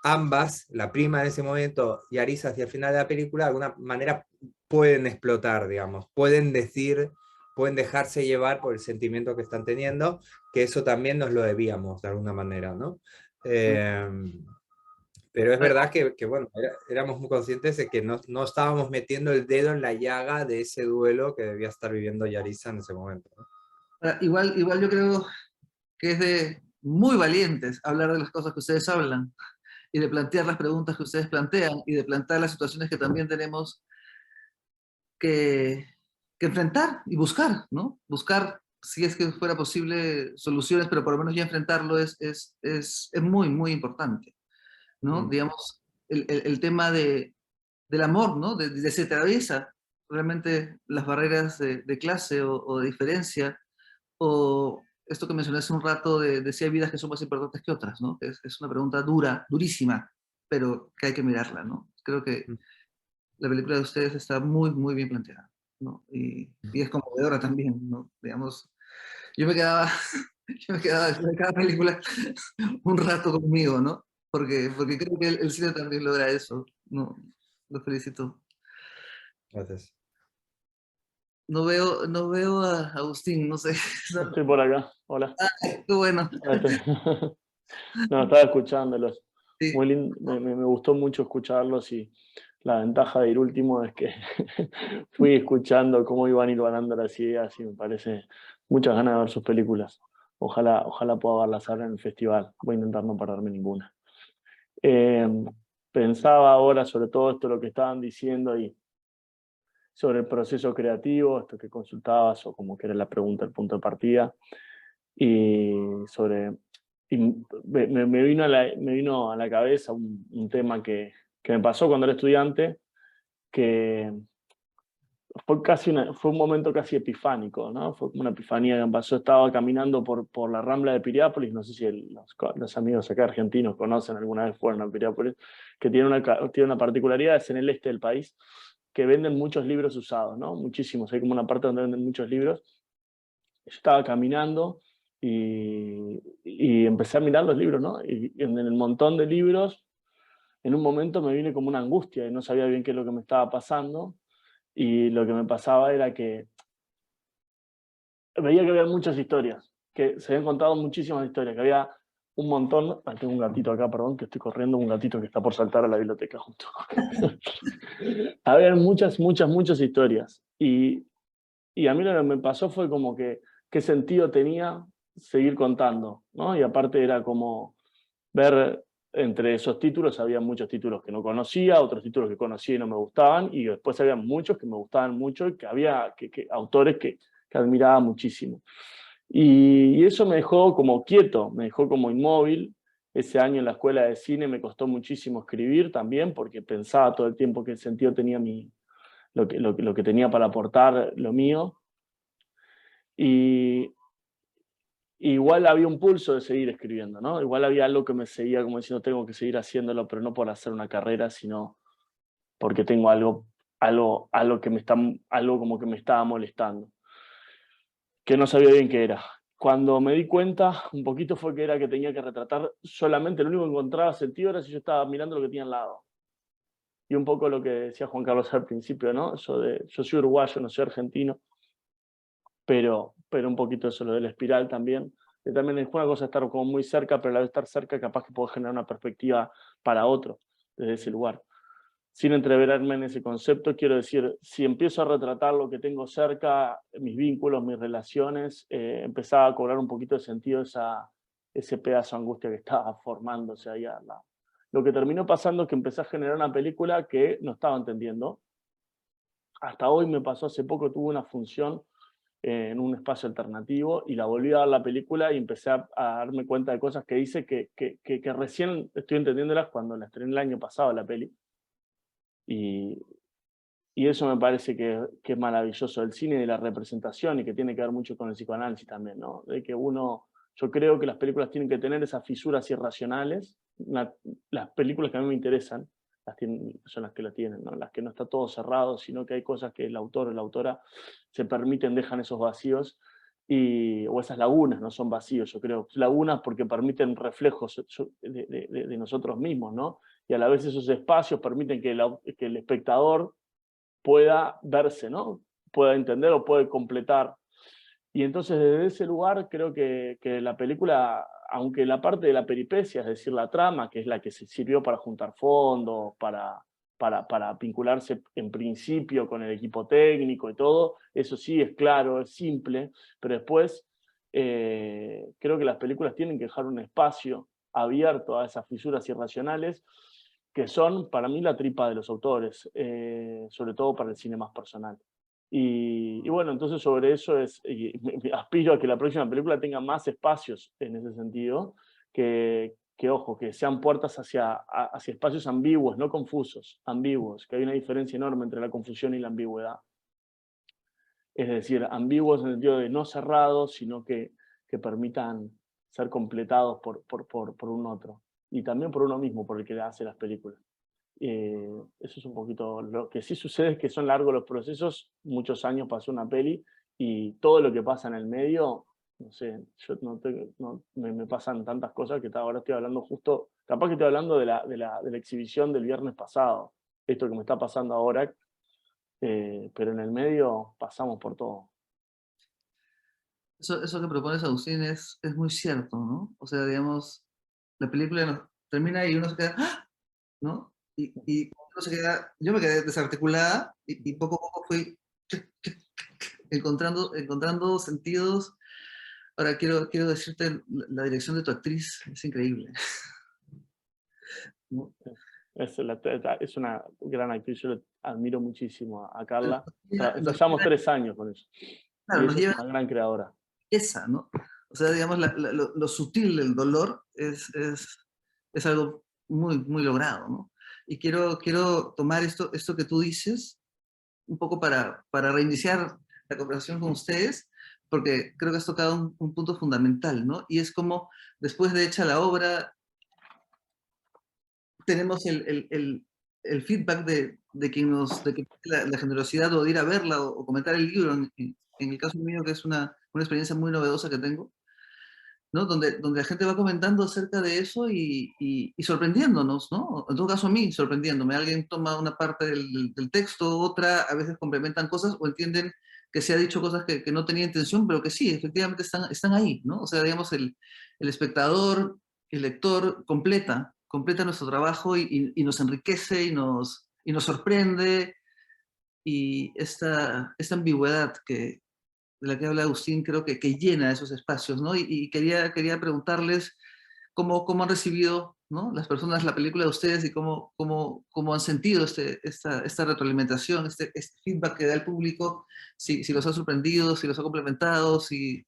ambas, la prima en ese momento y Arisa hacia el final de la película, de alguna manera pueden explotar, digamos, pueden decir, pueden dejarse llevar por el sentimiento que están teniendo, que eso también nos lo debíamos de alguna manera, ¿no? Pero es verdad que bueno, éramos muy conscientes de que no estábamos metiendo el dedo en la llaga de ese duelo que debía estar viviendo Yarisa en ese momento, ¿no? Igual yo creo que es de muy valientes hablar de las cosas que ustedes hablan y de plantear las preguntas que ustedes plantean y de plantear las situaciones que también tenemos que enfrentar y buscar, ¿no? Buscar, si es que fuera posible, soluciones, pero por lo menos ya enfrentarlo es muy, muy importante, ¿no? Digamos, el tema del amor, ¿no? De se atraviesa realmente las barreras de clase o de diferencia, o esto que mencioné hace un rato de si hay vidas que son más importantes que otras, ¿no? Es una pregunta dura, durísima, pero que hay que mirarla, ¿no? Creo que la película de ustedes está muy, muy bien planteada. ¿no? Y es conmovedora también, ¿no? Digamos, yo me quedaba, yo me quedaba después de cada película un rato conmigo, ¿no? Porque creo que el cine también logra eso, ¿no? Lo felicito. Gracias. No veo a Agustín, no sé. Estoy por acá. Hola. Qué bueno. Ahí estoy. No, estaba escuchándolos. Sí, Muy lindo. Me gustó mucho escucharlos y la ventaja de ir último es que fui escuchando cómo iban hilvanando las ideas y me parece muchas ganas de ver sus películas. Ojalá pueda verlas ahora en el festival. Voy a intentar no perderme ninguna. Eh, Pensaba ahora sobre todo esto lo que estaban diciendo y sobre el proceso creativo, esto que consultabas o como que era la pregunta, el punto de partida, y sobre y me vino a la cabeza un tema que me pasó cuando era estudiante, que fue un momento casi epifánico, ¿no? Fue como una epifanía que me pasó. Estaba caminando por la Rambla de Piriápolis, no sé si los amigos acá argentinos conocen, alguna vez fueron a Piriápolis, que tiene una particularidad, es en el este del país, que venden muchos libros usados, ¿no? Muchísimos, hay como una parte donde venden muchos libros. Yo estaba caminando y empecé a mirar los libros, ¿no? Y en el montón de libros, en un momento me vine como una angustia y no sabía bien qué es lo que me estaba pasando. Y lo que me pasaba era que veía que había muchas historias, que se habían contado muchísimas historias, que había un montón. Tengo un gatito acá, perdón, que estoy corriendo, un gatito que está por saltar a la biblioteca justo. Había muchas historias. Y a mí lo que me pasó fue como que qué sentido tenía seguir contando, ¿no? Y aparte era como ver entre esos títulos, había muchos títulos que no conocía, otros títulos que conocía y no me gustaban, y después había muchos que me gustaban mucho y que había autores que admiraba muchísimo. Y eso me dejó como quieto, me dejó como inmóvil. Ese año en la escuela de cine me costó muchísimo escribir también, porque pensaba todo el tiempo qué sentido tenía lo que tenía para aportar lo mío. Y igual había un pulso de seguir escribiendo, ¿no? Igual había algo que me seguía como diciendo, tengo que seguir haciéndolo, pero no por hacer una carrera, sino porque tengo algo que algo como que me estaba molestando, que no sabía bien qué era. Cuando me di cuenta, un poquito fue que era que tenía que retratar solamente, lo único que encontraba sentido era si yo estaba mirando lo que tenía al lado. Y un poco lo que decía Juan Carlos al principio, ¿no? Eso de, yo soy uruguayo, no soy argentino, pero un poquito eso, lo de la espiral también. Que también es una cosa estar como muy cerca, pero a la vez estar cerca capaz que puedo generar una perspectiva para otro desde ese lugar. Sin entreverarme en ese concepto, quiero decir, si empiezo a retratar lo que tengo cerca, mis vínculos, mis relaciones, empezaba a cobrar un poquito de sentido ese pedazo de angustia que estaba formándose ahí al lado. Lo que terminó pasando es que empecé a generar una película que no estaba entendiendo. Hasta hoy me pasó, hace poco tuve una función en un espacio alternativo y la volví a ver la película y empecé a darme cuenta de cosas que hice que recién estoy entendiéndolas cuando la estrené el año pasado la peli. Y, y eso me parece que es maravilloso del cine y de la representación y que tiene que ver mucho con el psicoanálisis también, ¿no? De que yo creo que las películas tienen que tener esas fisuras irracionales. Las películas que a mí me interesan son las que la tienen, ¿no? Las que no está todo cerrado, sino que hay cosas que el autor o la autora se permiten, dejan esos vacíos o esas lagunas, no son vacíos, yo creo. Lagunas porque permiten reflejos de nosotros mismos, ¿no? Y a la vez esos espacios permiten que el espectador pueda verse, ¿no? Pueda entender o puede completar. Y entonces desde ese lugar creo que la película, aunque la parte de la peripecia, es decir, la trama, que es la que se sirvió para juntar fondos, para vincularse en principio con el equipo técnico y todo, eso sí es claro, es simple, pero después creo que las películas tienen que dejar un espacio abierto a esas fisuras irracionales que son para mí la tripa de los autores, sobre todo para el cine más personal. Y bueno, entonces sobre eso aspiro a que la próxima película tenga más espacios en ese sentido, ojo, que sean puertas hacia espacios ambiguos, no confusos, ambiguos, que hay una diferencia enorme entre la confusión y la ambigüedad. Es decir, ambiguos en el sentido de no cerrados, sino que permitan ser completados por un otro. Y también por uno mismo, por el que hace las películas. eso es un poquito lo que sí sucede, es que son largos los procesos, muchos años pasó una peli y todo lo que pasa en el medio, no sé, yo me pasan tantas cosas que ahora estoy hablando justo, capaz que estoy hablando de la exhibición del viernes pasado, esto que me está pasando ahora, pero en el medio pasamos por todo. Eso que propones, Agustín, es muy cierto, ¿no? O sea, digamos, la película termina y uno se queda, ¡ah! ¿No? Y uno se queda, yo me quedé desarticulada y poco a poco fui encontrando sentidos. Ahora quiero decirte, la dirección de tu actriz es increíble. ¿No? Es una gran actriz, yo le admiro muchísimo a Carla. Nos Ensayamos 3 años con eso. Claro, Y nos ella es lleva una gran creadora. esa, ¿no? O sea, digamos, lo sutil del dolor es algo muy, muy logrado, ¿no? Y quiero tomar esto que tú dices un poco para reiniciar la conversación con ustedes, porque creo que has tocado un punto fundamental, ¿no? Y es como, después de hecha la obra, tenemos el feedback de quien de que la generosidad o de ir a verla o comentar el libro, en el caso mío, que es una experiencia muy novedosa que tengo, ¿no? Donde la gente va comentando acerca de eso y sorprendiéndonos, ¿no? En todo caso a mí, sorprendiéndome. Alguien toma una parte del texto, otra, a veces complementan cosas o entienden que se ha dicho cosas que no tenía intención, pero que sí, efectivamente están ahí, ¿no? O sea, digamos, el espectador, el lector completa nuestro trabajo y nos enriquece y nos sorprende. Y esta ambigüedad de la que habla Agustín, creo que llena esos espacios, ¿no? Y quería preguntarles cómo han recibido, ¿no?, las personas la película de ustedes y cómo han sentido esta retroalimentación, este feedback que da el público, si los ha sorprendido, si los ha complementado, si...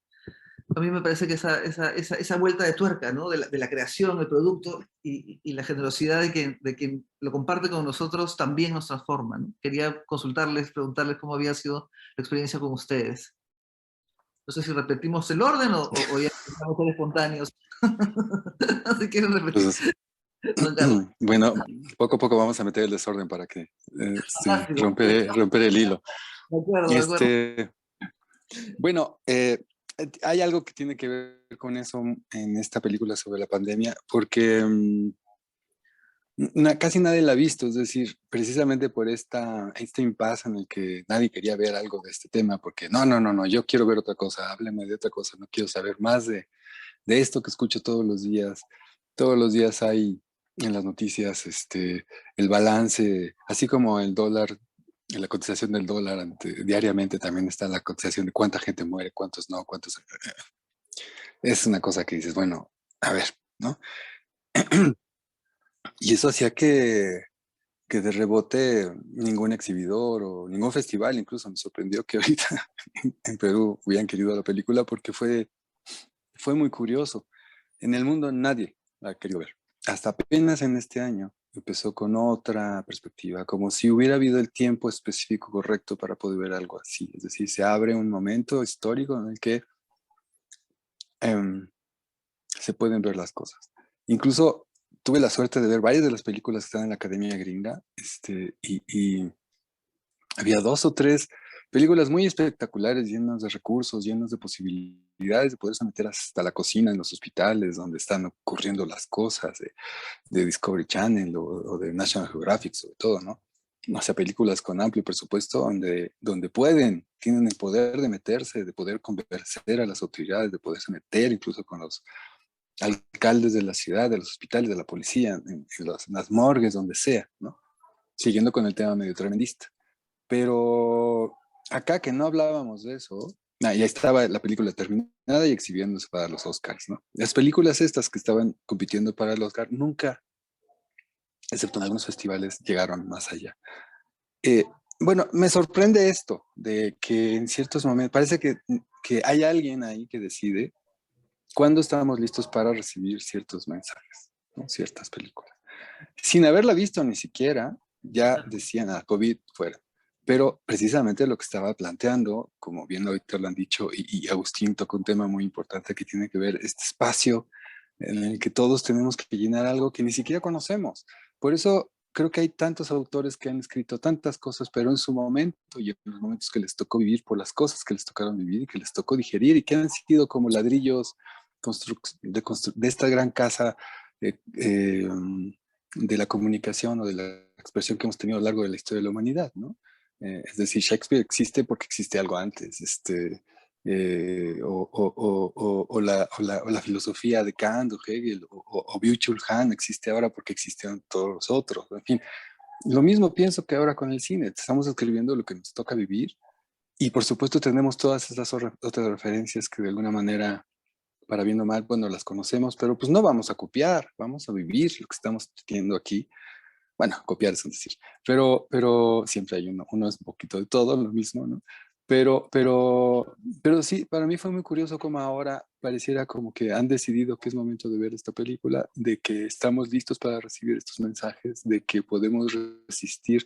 A mí me parece que esa vuelta de tuerca, ¿no?, de la creación, el producto y la generosidad de quien lo comparte con nosotros también nos transforma, ¿no? Quería consultarles, preguntarles cómo había sido la experiencia con ustedes. No sé si repetimos el orden o ya estamos a ser espontáneos. Si quieren repetir. Entonces, Don Carlos. bueno, poco a poco vamos a meter el desorden para que Fantástico. romper el hilo. De acuerdo, de acuerdo. Bueno, hay algo que tiene que ver con eso en esta película sobre la pandemia, porque casi nadie la ha visto, es decir, precisamente por este impasse en el que nadie quería ver algo de este tema, porque no, yo quiero ver otra cosa, hábleme de otra cosa, no quiero saber más de esto que escucho todos los días. Todos los días hay en las noticias el balance, así como el dólar, la cotización del dólar diariamente también está la cotización de cuánta gente muere, cuántos no, cuántos... Es una cosa que dices, bueno, a ver, ¿no? Y eso hacía que de rebote ningún exhibidor o ningún festival, incluso me sorprendió que ahorita en Perú hubieran querido la película porque fue muy curioso. En el mundo nadie la ha querido ver. Hasta apenas en este año empezó con otra perspectiva, como si hubiera habido el tiempo específico correcto para poder ver algo así. Es decir, se abre un momento histórico en el que se pueden ver las cosas. Incluso tuve la suerte de ver varias de las películas que están en la Academia Gringa, y había 2 o 3 películas muy espectaculares, llenas de recursos, llenas de posibilidades de poderse meter hasta la cocina en los hospitales donde están ocurriendo las cosas, de Discovery Channel o de National Geographic sobre todo, ¿no? O sea, películas con amplio presupuesto donde tienen el poder de meterse, de poder convencer a las autoridades, de poderse meter incluso con los alcaldes de la ciudad, de los hospitales, de la policía, en las morgues, donde sea, ¿no? Siguiendo con el tema medio tremendista. Pero acá que no hablábamos de eso, ya estaba la película terminada y exhibiéndose para los Oscars, ¿no? Las películas estas que estaban compitiendo para el Oscar nunca, excepto en algunos festivales, llegaron más allá. Bueno, me sorprende esto, de que en ciertos momentos, parece que hay alguien ahí que decide cuándo estamos listos para recibir ciertos mensajes, ¿no? Ciertas películas. Sin haberla visto ni siquiera, ya decían, COVID fuera. Pero precisamente lo que estaba planteando, como bien ahorita lo han dicho, y Agustín tocó un tema muy importante que tiene que ver este espacio en el que todos tenemos que llenar algo que ni siquiera conocemos. Por eso creo que hay tantos autores que han escrito tantas cosas, pero en su momento y en los momentos que les tocó vivir, por las cosas que les tocaron vivir y que les tocó digerir y que han sido como ladrillos de esta gran casa de la comunicación o de la expresión que hemos tenido a lo largo de la historia de la humanidad, ¿no? Es decir, Shakespeare existe porque existe algo antes, o la filosofía de Kant o Hegel o Byung-Chul Han existe ahora porque existieron todos los otros. En fin, lo mismo pienso que ahora con el cine. Estamos escribiendo lo que nos toca vivir y por supuesto tenemos todas esas otras referencias que de alguna manera, para bien o mal, bueno, las conocemos, pero pues no vamos a copiar, vamos a vivir lo que estamos teniendo aquí. Bueno, copiar es decir, pero siempre hay uno es un poquito de todo, lo mismo, ¿no? Pero sí, para mí fue muy curioso como ahora pareciera como que han decidido que es momento de ver esta película, de que estamos listos para recibir estos mensajes, de que podemos resistir,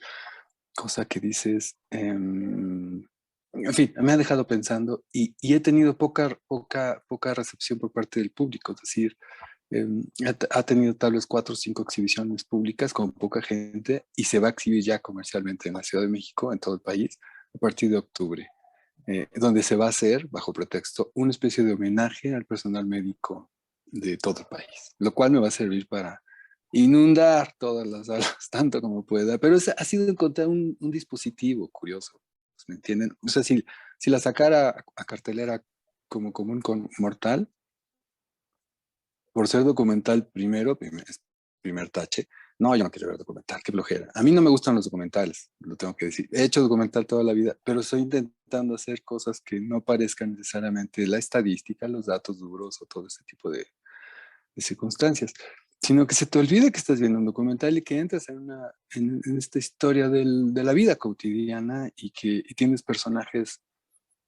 cosa que dices, en fin, me ha dejado pensando y he tenido poca recepción por parte del público, es decir, ha tenido tal vez 4 o 5 exhibiciones públicas con poca gente y se va a exhibir ya comercialmente en la Ciudad de México, en todo el país, a partir de octubre, donde se va a hacer, bajo pretexto, una especie de homenaje al personal médico de todo el país, lo cual me va a servir para inundar todas las salas, tanto como pueda, pero ha sido encontrar un dispositivo curioso, ¿me entienden? O sea, si la sacara a cartelera como común con mortal, por ser documental primer tache, no, yo no quiero ver documental, qué flojera. A mí no me gustan los documentales, lo tengo que decir. He hecho documental toda la vida, pero estoy intentando hacer cosas que no parezcan necesariamente la estadística, los datos duros o todo ese tipo de circunstancias, sino que se te olvide que estás viendo un documental y que entras en esta historia de la vida cotidiana y que tienes personajes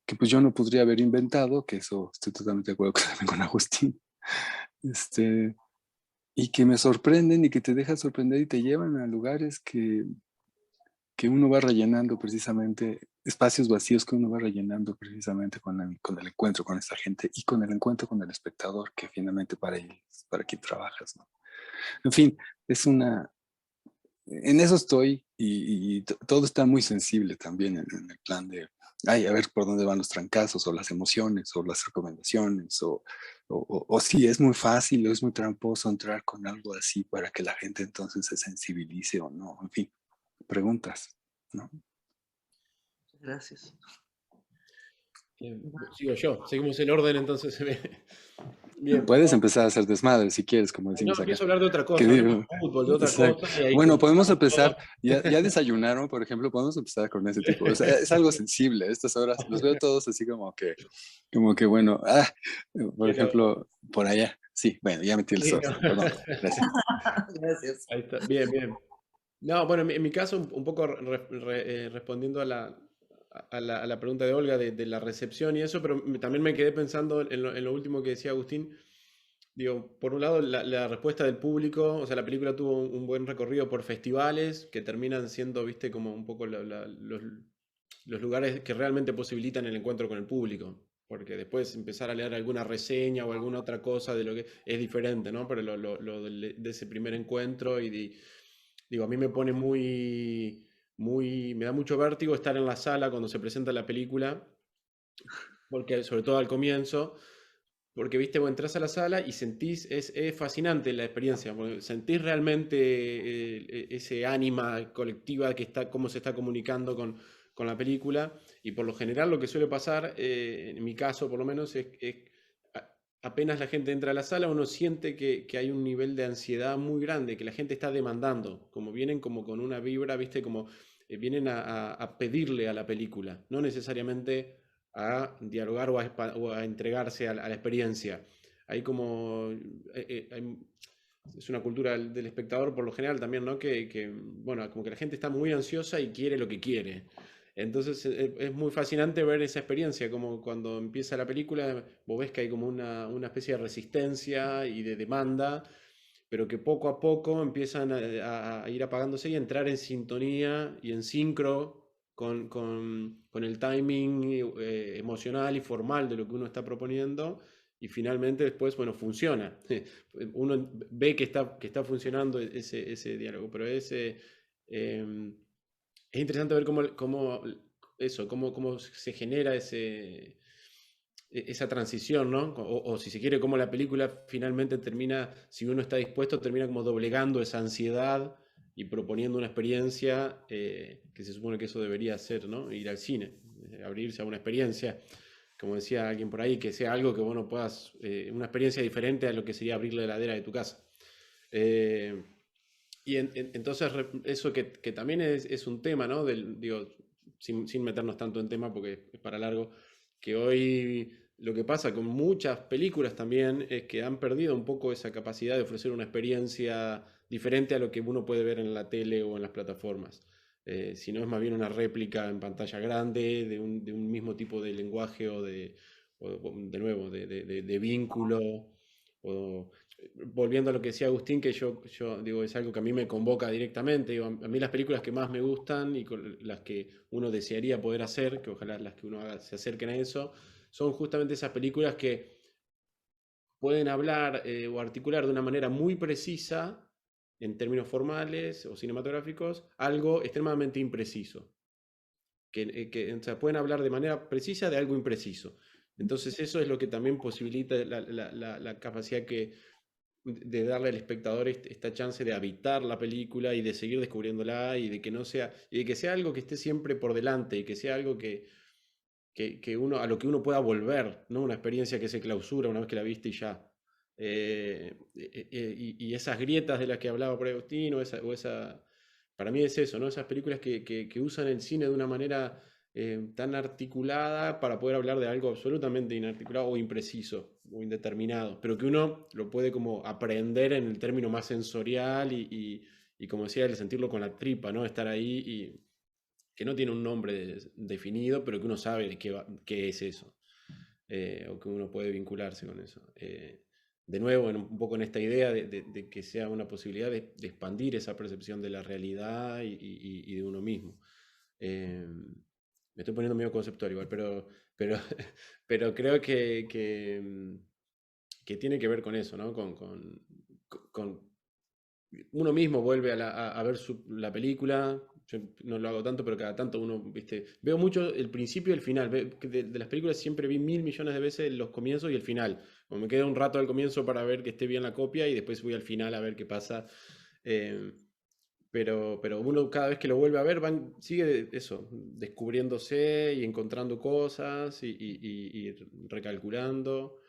que pues yo no podría haber inventado, que eso estoy totalmente de acuerdo con Agustín, y que me sorprenden y que te dejan sorprender y te llevan a lugares que uno va rellenando precisamente, espacios vacíos que uno va rellenando precisamente con el encuentro con esta gente y con el encuentro con el espectador, que finalmente para quien trabajas, ¿no? En fin, en eso estoy y todo está muy sensible también en el plan de, ay, a ver por dónde van los trancazos o las emociones o las recomendaciones o si es muy fácil o es muy tramposo entrar con algo así para que la gente entonces se sensibilice o no, en fin, preguntas, ¿no? Gracias. Sigo yo, seguimos el orden entonces. Bien. Puedes empezar a hacer desmadre si quieres, como No, decimos acá. empiezo a hablar de otra cosa, hablemos de fútbol, de otra cosa. Y ahí Bueno, podemos empezar, ya desayunaron, por ejemplo, podemos empezar con ese tipo. O sea, es algo sensible, estas horas los veo todos así como que bueno, por ejemplo, por allá. Sí, bueno, ya metí el software, perdón. Gracias. Gracias. Ahí está, bien, bien. No, bueno, en mi caso, un poco respondiendo a la pregunta de Olga de la recepción y eso, pero también me quedé pensando en lo último que decía Agustín. Digo, por un lado, la respuesta del público, o sea, la película tuvo un buen recorrido por festivales que terminan siendo, viste, como un poco los lugares que realmente posibilitan el encuentro con el público. Porque después empezar a leer alguna reseña o alguna otra cosa de lo que es diferente, ¿no? Pero de ese primer encuentro digo, a mí me pone me da mucho vértigo estar en la sala cuando se presenta la película, porque sobre todo al comienzo, porque, viste, vos entras a la sala y sentís, es fascinante la experiencia, porque sentís realmente ese ánima colectiva que está, cómo se está comunicando con la película, y por lo general lo que suele pasar, en mi caso por lo menos, apenas la gente entra a la sala, uno siente que hay un nivel de ansiedad muy grande, que la gente está demandando, como vienen como con una vibra, viste, como vienen a pedirle a la película, no necesariamente a dialogar o a entregarse a la experiencia. Hay como... es una cultura del espectador por lo general también, ¿no? Bueno, como que la gente está muy ansiosa y quiere lo que quiere. Entonces es muy fascinante ver esa experiencia, como cuando empieza la película, vos ves que hay como una especie de resistencia y de demanda, pero que poco a poco empiezan a ir apagándose y a entrar en sintonía y en sincro con el timing emocional y formal de lo que uno está proponiendo, y finalmente después, bueno, funciona. Uno ve que está funcionando ese diálogo, pero es interesante ver cómo se genera esa transición, ¿no? O si se quiere, cómo la película finalmente termina, si uno está dispuesto, termina como doblegando esa ansiedad y proponiendo una experiencia que se supone que eso debería ser, ¿no? Ir al cine, abrirse a una experiencia, como decía alguien por ahí, que sea algo que vos no puedas, una experiencia diferente a lo que sería abrir la heladera de tu casa. Entonces, eso que también es un tema, ¿no? Digo, sin meternos tanto en tema porque es para largo, que hoy lo que pasa con muchas películas también es que han perdido un poco esa capacidad de ofrecer una experiencia diferente a lo que uno puede ver en la tele o en las plataformas. Si no es más bien una réplica en pantalla grande de un mismo tipo de lenguaje o de nuevo, de vínculo. Volviendo a lo que decía Agustín, que yo digo, es algo que a mí me convoca directamente. Digo, a mí las películas que más me gustan y con las que uno desearía poder hacer, que ojalá las que uno haga se acerquen a eso, son justamente esas películas que pueden hablar o articular de una manera muy precisa, en términos formales o cinematográficos, algo extremadamente impreciso. O sea, pueden hablar de manera precisa de algo impreciso. Entonces eso es lo que también posibilita la capacidad de darle al espectador esta chance de habitar la película y de seguir descubriéndola y de que no sea, y de que sea algo que esté siempre por delante y que sea algo que a lo que uno pueda volver, ¿no? Una experiencia que se clausura una vez que la viste y ya. Y esas grietas de las que hablaba por Agustín, para mí es eso, ¿no? Esas películas que usan el cine de una manera tan articulada para poder hablar de algo absolutamente inarticulado o impreciso o indeterminado, pero que uno lo puede como aprender en el término más sensorial y como decía, el sentirlo con la tripa, ¿no? Estar ahí y que no tiene un nombre definido, pero que uno sabe de qué es eso, o que uno puede vincularse con eso. De nuevo, un poco en esta idea de que sea una posibilidad de expandir esa percepción de la realidad y de uno mismo. Me estoy poniendo medio conceptual igual, pero creo que tiene que ver con eso, ¿no? Con uno mismo vuelve a ver la película. Yo no lo hago tanto, pero cada tanto uno, viste, veo mucho el principio y el final. De las películas siempre vi 1000 millones de veces los comienzos y el final. Como me queda un rato al comienzo para ver que esté bien la copia y después voy al final a ver qué pasa. Pero uno cada vez que lo vuelve a ver sigue eso, descubriéndose y encontrando cosas y recalculando.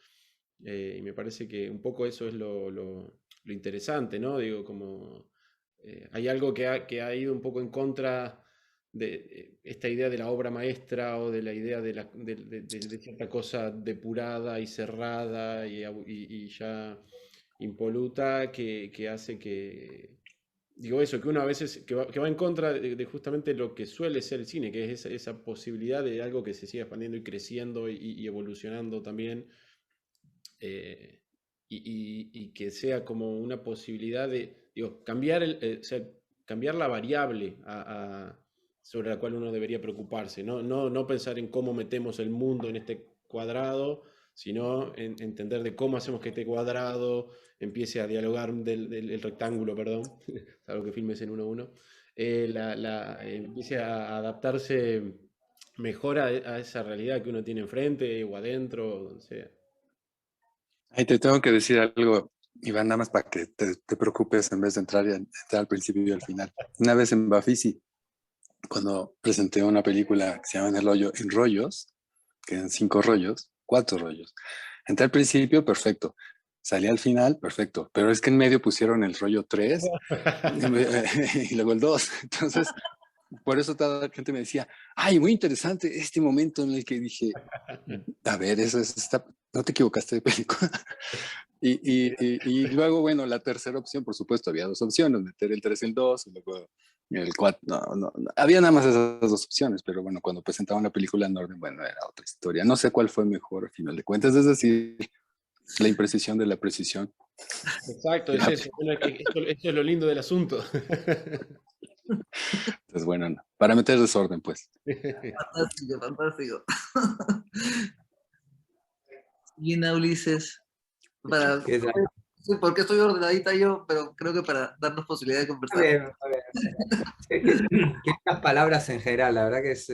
Y me parece que un poco eso es lo interesante, ¿no? Digo, como hay algo que ha ido un poco en contra de esta idea de la obra maestra o de la idea de cierta cosa depurada y cerrada y ya impoluta que hace que, digo eso, que uno a veces que va en contra de justamente lo que suele ser el cine, que es esa posibilidad de algo que se siga expandiendo y creciendo y evolucionando también. Y que sea como una posibilidad de, digo, o sea, cambiar la variable sobre la cual uno debería preocuparse, no pensar en cómo metemos el mundo en este cuadrado, sino en entender de cómo hacemos que este cuadrado empiece a dialogar el rectángulo, perdón, algo que filmes en 1:1, empiece a adaptarse mejor a esa realidad que uno tiene enfrente o adentro, donde sea. Ahí te tengo que decir algo, Iván, nada más para que te preocupes en vez de entrar al principio y al final. Una vez en Bafisi, cuando presenté una película que se llama En Rollos, que eran 5 rollos, 4 rollos. Entré al principio, perfecto. Salí al final, perfecto. Pero es que en medio pusieron el rollo 3 y luego el 2. Entonces, por eso toda la gente me decía, ay, muy interesante este momento en el que dije, a ver, no te equivocaste de película. Y luego, bueno, la tercera opción, por supuesto, había 2 opciones, meter el 3 y el 2, y luego el 4, no, había nada más esas 2 opciones, pero bueno, cuando presentaban la película en orden, bueno, era otra historia. No sé cuál fue mejor al final de cuentas, es decir, la imprecisión de la precisión. Exacto, es eso. Bueno, eso es lo lindo del asunto. Entonces, bueno, no, para meter desorden, pues. Fantástico, fantástico. Gina, Ulises, para, ¿Qué tal? sí, porque estoy ordenadita yo, pero creo que para darnos posibilidad de conversar. Está bien. Qué lindas palabras en general, la verdad que es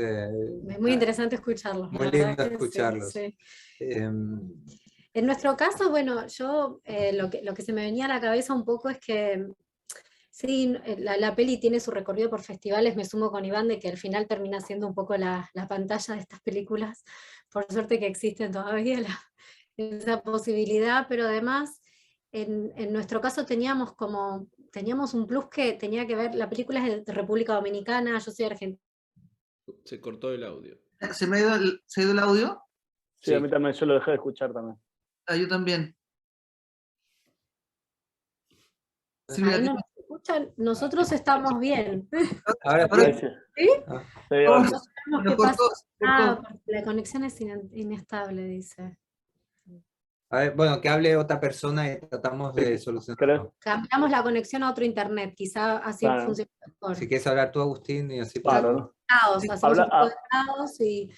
muy interesante escucharlos. muy la verdad lindo que sí, escucharlos. sí. Em, En nuestro caso, bueno, yo lo que se me venía a la cabeza un poco es que sí, la peli tiene su recorrido por festivales, me sumo con Iván de que al final termina siendo un poco la pantalla de estas películas, por suerte que existen todavía esa posibilidad, pero además en nuestro caso teníamos un plus que tenía que ver, la película es de República Dominicana, yo soy argentina. Se cortó el audio. ¿Se ha ido el audio? Sí, a mí también, yo lo dejé de escuchar también. Ah, yo también. Sí, mira, Ahí no nos escuchan, nosotros estamos bien. ahora ahora- sí. ¿Sí? Ah, Sí, ahora sí. No sabemos Pero qué pasa. cortó. Porque la conexión es inestable, dice. a ver, bueno, que hable otra persona y tratamos de ¿Querés? solucionarlo. Cambiamos la conexión a otro internet, quizá así Claro. funciona mejor. Si quieres hablar tú, Agustín, y así Claro, podemos. ¿no? Hacemos un poco de Habla, caos y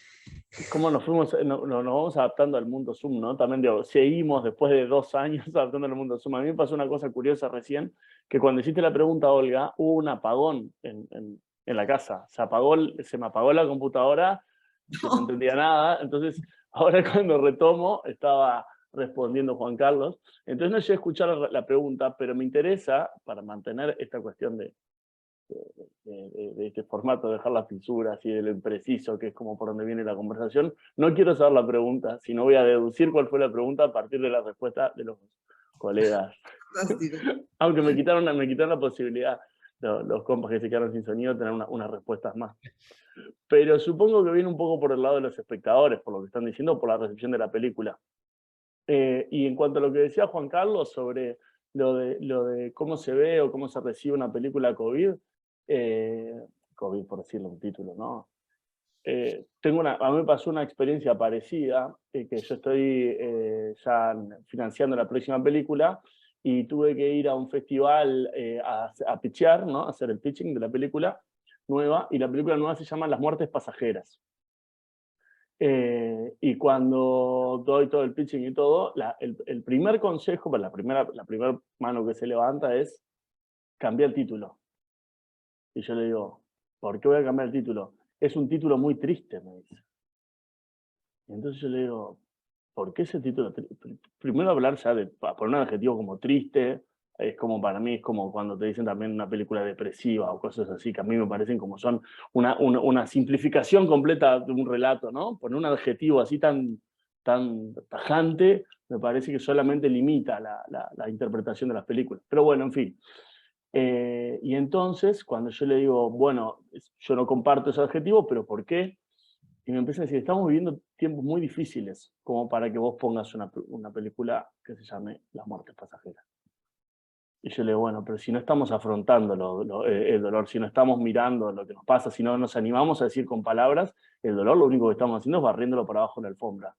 cómo nos fuimos, nos vamos adaptando al mundo Zoom, ¿no? También digo, seguimos después de 2 años adaptando al mundo Zoom. A mí me pasó una cosa curiosa recién, que cuando hiciste la pregunta, Olga, hubo un apagón en la casa. Se me apagó la computadora, no entendía nada. Entonces, ahora cuando retomo, estaba respondiendo Juan Carlos. Entonces no llegué a escuchar la pregunta, pero me interesa, para mantener esta cuestión de este formato, de dejar las fisuras y de lo impreciso, que es como por donde viene la conversación. No quiero saber la pregunta, sino voy a deducir cuál fue la pregunta a partir de la respuesta de los colegas. Aunque me quitaron la posibilidad, los compas que se quedaron sin sonido, tener unas respuestas más. Pero supongo que viene un poco por el lado de los espectadores, por lo que están diciendo, por la recepción de la película. Y en cuanto a lo que decía Juan Carlos sobre lo de cómo se ve o cómo se recibe una película COVID, COVID por decirlo un título, ¿no? A mí me pasó una experiencia parecida, que yo estoy ya financiando la próxima película y tuve que ir a un festival a pitchear, ¿no? A hacer el pitching de la película nueva, y la película nueva se llama Las muertes pasajeras. Y cuando doy todo el pitching y todo, el primer consejo, la primera mano que se levanta es cambiar el título. Y yo le digo, ¿por qué voy a cambiar el título? Es un título muy triste, me dice. Y entonces yo le digo, ¿por qué ese título? Primero hablar ya de poner un adjetivo como triste, es como para mí, es como cuando te dicen también una película depresiva o cosas así, que a mí me parecen como son una simplificación completa de un relato, ¿no? Poner un adjetivo así tan tajante, me parece que solamente limita la interpretación de las películas. Pero bueno, en fin. Y entonces, cuando yo le digo, bueno, yo no comparto ese adjetivo, pero ¿por qué? Y me empiezan a decir, estamos viviendo tiempos muy difíciles como para que vos pongas una película que se llame Las muertes pasajeras. Y yo le digo, bueno, pero si no estamos afrontando el dolor, si no estamos mirando lo que nos pasa, si no nos animamos a decir con palabras, el dolor lo único que estamos haciendo es barriéndolo por abajo de la alfombra.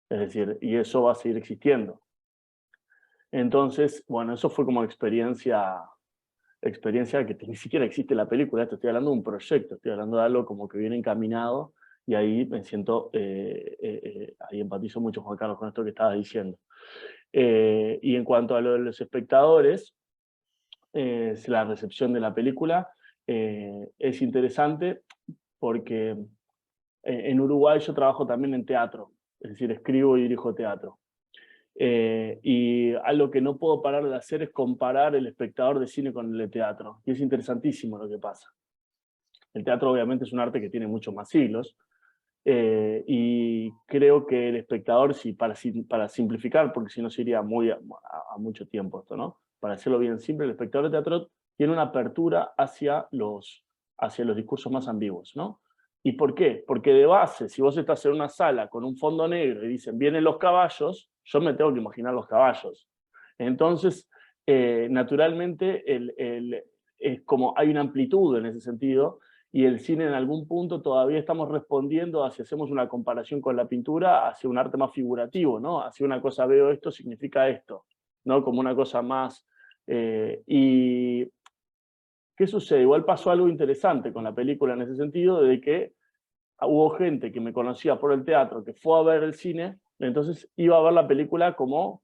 Es decir, y eso va a seguir existiendo. Entonces, bueno, eso fue como experiencia que ni siquiera existe la película, estoy hablando de un proyecto, estoy hablando de algo como que viene encaminado, y ahí me siento, ahí empatizo mucho, Juan Carlos, con esto que estabas diciendo. Y en cuanto a lo de los espectadores, la recepción de la película es interesante porque en Uruguay yo trabajo también en teatro, es decir, escribo y dirijo teatro. Y algo que no puedo parar de hacer es comparar el espectador de cine con el de teatro. Y es interesantísimo lo que pasa. El teatro obviamente es un arte que tiene muchos más siglos. Y creo que el espectador, para simplificar, porque si no se iría a mucho tiempo esto, ¿no? Para hacerlo bien simple, el espectador de teatro tiene una apertura hacia los discursos más ambiguos, ¿no? ¿Y por qué? Porque de base, si vos estás en una sala con un fondo negro y dicen, vienen los caballos, yo me tengo que imaginar los caballos. Entonces, naturalmente, es como hay una amplitud en ese sentido, y el cine en algún punto todavía estamos respondiendo, si hacemos una comparación con la pintura, hacia un arte más figurativo, ¿no? Hacia una cosa, veo esto, significa esto, ¿no? Como una cosa más... y ¿qué sucede? Igual pasó algo interesante con la película en ese sentido, de que hubo gente que me conocía por el teatro, que fue a ver el cine, Entonces iba a ver la película como,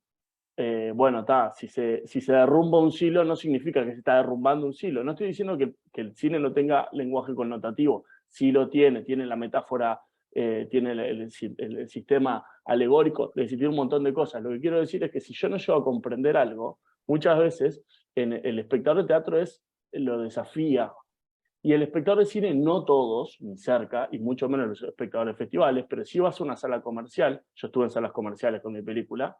bueno, si se derrumba un silo no significa que se está derrumbando un silo. No estoy diciendo que el cine no tenga lenguaje connotativo, sí lo tiene la metáfora, tiene el sistema alegórico, es decir, tiene un montón de cosas. Lo que quiero decir es que si yo no llego a comprender algo, muchas veces el espectador de teatro lo desafía. Y el espectador de cine, no todos, ni cerca, y mucho menos los espectadores de festivales, pero si vas a una sala comercial, yo estuve en salas comerciales con mi película,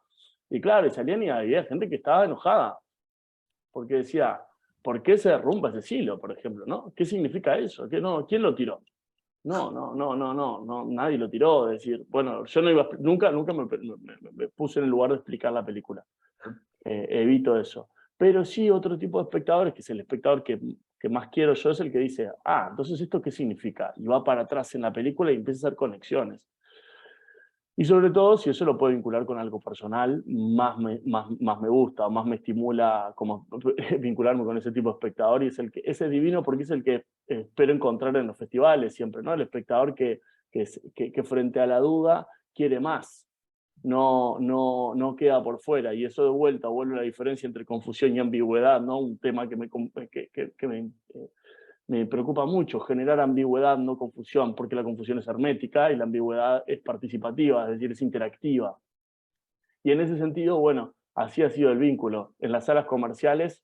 y claro, y salían y había gente que estaba enojada, porque decía, ¿por qué se derrumba ese silo, por ejemplo? ¿No? ¿Qué significa eso? ¿Quién lo tiró? No, nadie lo tiró. Es decir, bueno, yo no iba, nunca me puse en el lugar de explicar la película. Evito eso. Pero sí, otro tipo de espectadores, que es el espectador que más quiero yo, es el que dice, entonces ¿esto qué significa? Y va para atrás en la película y empieza a hacer conexiones. Y sobre todo, si eso lo puedo vincular con algo personal, más me gusta, o más me estimula como vincularme con ese tipo de espectador, y ese es divino porque es el que espero encontrar en los festivales siempre, ¿no? El espectador que frente a la duda quiere más, no queda por fuera, y eso de vuelta vuelve a la diferencia entre confusión y ambigüedad, ¿no? Un tema que me preocupa mucho, generar ambigüedad, no confusión, porque la confusión es hermética y la ambigüedad es participativa, es decir, es interactiva. Y en ese sentido, bueno, así ha sido el vínculo. En las salas comerciales,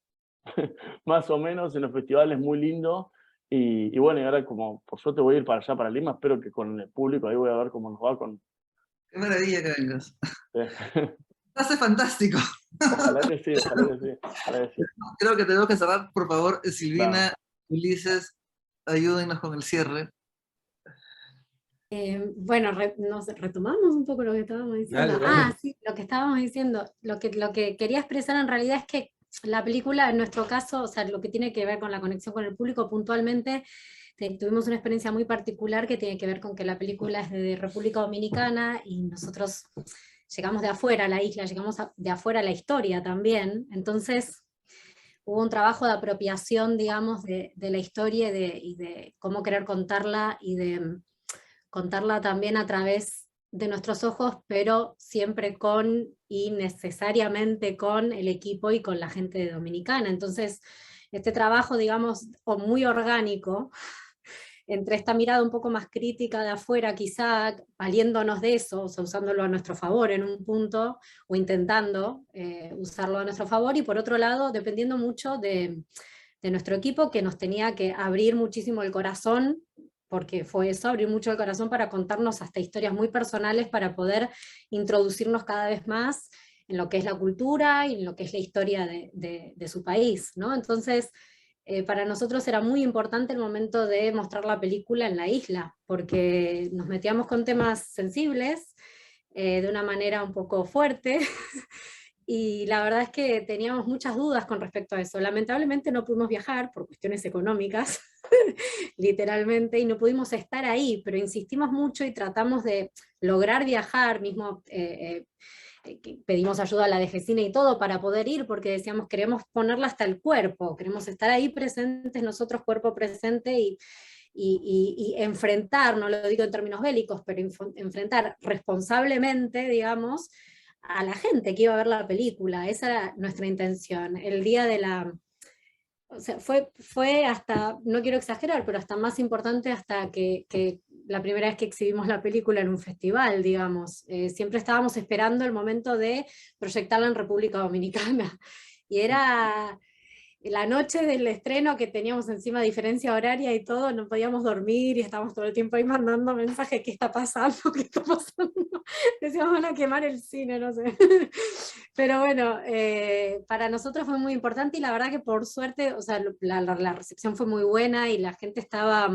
más o menos, en los festivales muy lindo, y bueno, y ahora como por suerte voy a ir para allá, para Lima, espero que con el público ahí voy a ver cómo nos va con... Qué maravilla que vengas. Hace fantástico. Ojalá que sí, ojalá que sí, ojalá que sí. Creo que tenemos que cerrar, por favor, Silvina, Claro. Ulises, ayúdenos con el cierre. Bueno, retomamos un poco lo que estábamos diciendo. Dale. Sí, lo que estábamos diciendo. Lo que quería expresar en realidad es que la película, en nuestro caso, o sea, lo que tiene que ver con la conexión con el público puntualmente, tuvimos una experiencia muy particular que tiene que ver con que la película es de República Dominicana y nosotros llegamos de afuera a la isla, llegamos de afuera a la historia también. Entonces hubo un trabajo de apropiación, digamos, de la historia y de cómo querer contarla y de contarla también a través de nuestros ojos, pero siempre con y necesariamente con el equipo y con la gente dominicana. Entonces, este trabajo, digamos, muy orgánico, entre esta mirada un poco más crítica de afuera, quizá valiéndonos de eso, o sea, usándolo a nuestro favor en un punto, o intentando usarlo a nuestro favor, y por otro lado, dependiendo mucho de nuestro equipo, que nos tenía que abrir muchísimo el corazón, porque fue eso, abrir mucho el corazón para contarnos hasta historias muy personales, para poder introducirnos cada vez más en lo que es la cultura y en lo que es la historia de su país, ¿no? Entonces, para nosotros era muy importante el momento de mostrar la película en la isla, porque nos metíamos con temas sensibles, de una manera un poco fuerte, y la verdad es que teníamos muchas dudas con respecto a eso. Lamentablemente no pudimos viajar por cuestiones económicas, literalmente, y no pudimos estar ahí, pero insistimos mucho y tratamos de lograr viajar, mismo pedimos ayuda a la DGCINE y todo para poder ir, porque decíamos, queremos ponerla hasta el cuerpo, queremos estar ahí presentes nosotros, cuerpo presente, y enfrentar, no lo digo en términos bélicos, pero enfrentar responsablemente, digamos, a la gente que iba a ver la película. Esa era nuestra intención. El día de la... O sea, fue hasta, no quiero exagerar, pero hasta más importante hasta que la primera vez que exhibimos la película en un festival, digamos. Siempre estábamos esperando el momento de proyectarla en República Dominicana. Y era la noche del estreno, que teníamos encima diferencia horaria y todo, no podíamos dormir y estábamos todo el tiempo ahí mandando mensajes: ¿qué está pasando? ¿Qué está pasando? Decíamos, van a quemar el cine, no sé. Pero bueno, para nosotros fue muy importante, y la verdad que por suerte, o sea, la recepción fue muy buena y la gente estaba...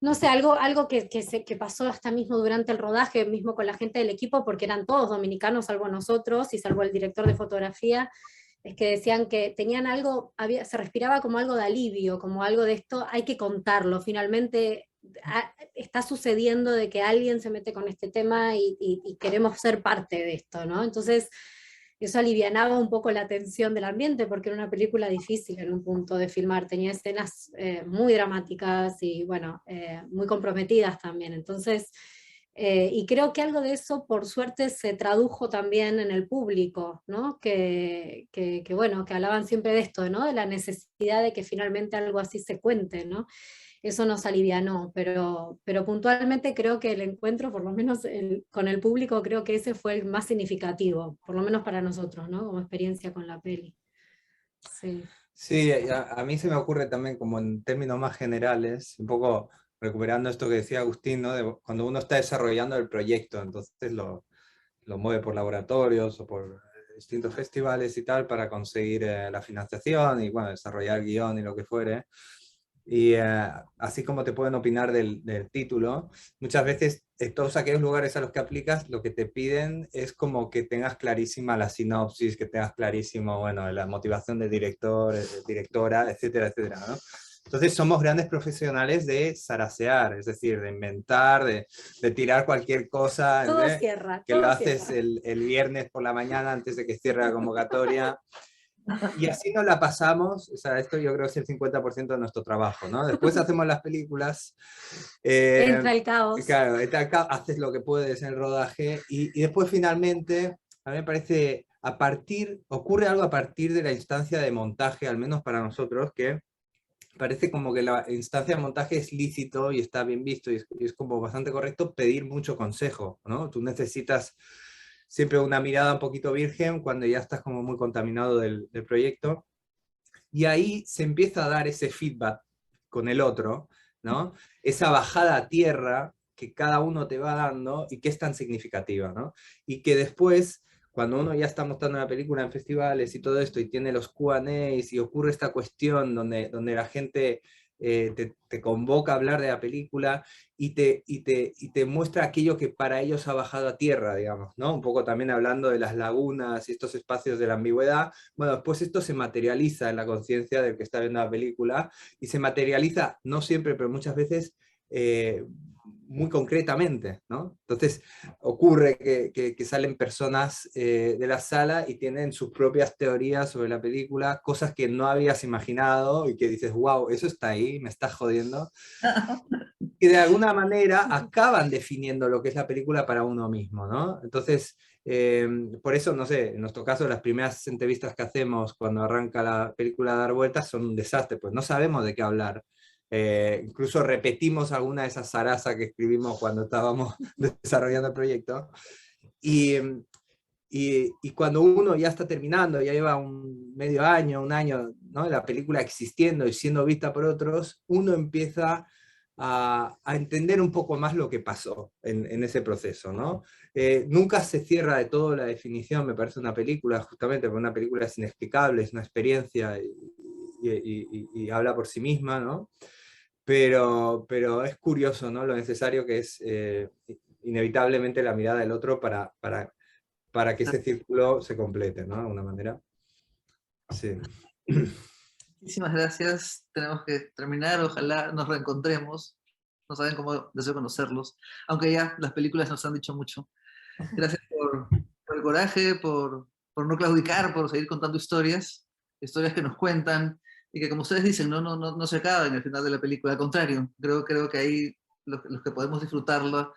No sé, algo que pasó hasta mismo durante el rodaje, mismo con la gente del equipo, porque eran todos dominicanos, salvo nosotros y salvo el director de fotografía, es que decían que tenían algo, se respiraba como algo de alivio, como algo de esto, hay que contarlo, finalmente está sucediendo de que alguien se mete con este tema y queremos ser parte de esto, ¿no? Entonces, eso alivianaba un poco la tensión del ambiente, porque era una película difícil en un punto de filmar, tenía escenas muy dramáticas y, bueno, muy comprometidas también. Entonces, Y creo que algo de eso, por suerte, se tradujo también en el público, ¿no? Bueno, que hablaban siempre de esto, ¿no? De la necesidad de que finalmente algo así se cuente, ¿no? Eso nos alivianó, pero puntualmente creo que el encuentro, por lo menos con el público, creo que ese fue el más significativo, por lo menos para nosotros, ¿no? Como experiencia con la peli. Sí. Sí, a mí se me ocurre también como en términos más generales, un poco recuperando esto que decía Agustín, ¿no? Cuando uno está desarrollando el proyecto, entonces lo mueve por laboratorios o por distintos festivales y tal para conseguir la financiación y bueno, desarrollar el guión y lo que fuere. Y así como te pueden opinar del título, muchas veces en todos aquellos lugares a los que aplicas, lo que te piden es como que tengas clarísima la sinopsis, que tengas clarísimo, bueno, la motivación del director, directora, etcétera, etcétera, ¿no? Entonces somos grandes profesionales de zarasear, es decir, de inventar, de tirar cualquier cosa, Todo ¿eh? cierra, Que todo lo haces cierra. el viernes por la mañana antes de que cierre la convocatoria. Y así nos la pasamos, o sea, esto yo creo que es el 50% de nuestro trabajo, ¿no? Después hacemos las películas, Entra el caos. claro, haces lo que puedes en el rodaje y después finalmente, a mí me parece, ocurre algo a partir de la instancia de montaje, al menos para nosotros, que parece como que la instancia de montaje es lícito y está bien visto y es como bastante correcto pedir mucho consejo, ¿no? Tú necesitas siempre una mirada un poquito virgen cuando ya estás como muy contaminado del proyecto. Y ahí se empieza a dar ese feedback con el otro, ¿no? Esa bajada a tierra que cada uno te va dando y que es tan significativa, ¿no? Y que después, cuando uno ya está mostrando una película en festivales y todo esto, y tiene los Q&As y ocurre esta cuestión donde la gente te convoca a hablar de la película y te muestra aquello que para ellos ha bajado a tierra, digamos, ¿no? Un poco también hablando de las lagunas y estos espacios de la ambigüedad. Bueno, después esto se materializa en la conciencia del que está viendo la película y se materializa, no siempre, pero muchas veces, muy concretamente, ¿no? Entonces ocurre que salen personas de la sala y tienen sus propias teorías sobre la película, cosas que no habías imaginado y que dices, wow, eso está ahí, me estás jodiendo. Y de alguna manera acaban definiendo lo que es la película para uno mismo, ¿no? Entonces, por eso, no sé, en nuestro caso, las primeras entrevistas que hacemos cuando arranca la película a dar vueltas son un desastre, pues no sabemos de qué hablar. Incluso repetimos alguna de esas zarazas que escribimos cuando estábamos desarrollando el proyecto. Y cuando uno ya está terminando, ya lleva un medio año, un año, ¿no? La película existiendo y siendo vista por otros, uno empieza a entender un poco más lo que pasó en ese proceso, ¿no? Nunca se cierra de todo la definición, me parece, una película, justamente porque una película es inexplicable, es una experiencia y habla por sí misma, ¿no? Pero es curioso, ¿no? Lo necesario que es inevitablemente la mirada del otro para que ese círculo se complete, ¿no? De alguna manera. Sí. Muchísimas gracias. Tenemos que terminar. Ojalá nos reencontremos. No saben cómo deseo conocerlos. Aunque ya las películas nos han dicho mucho. Gracias por el coraje, por no claudicar, por seguir contando historias que nos cuentan y que, como ustedes dicen, no se acaban en el final de la película. Al contrario, creo que ahí los que podemos disfrutarla,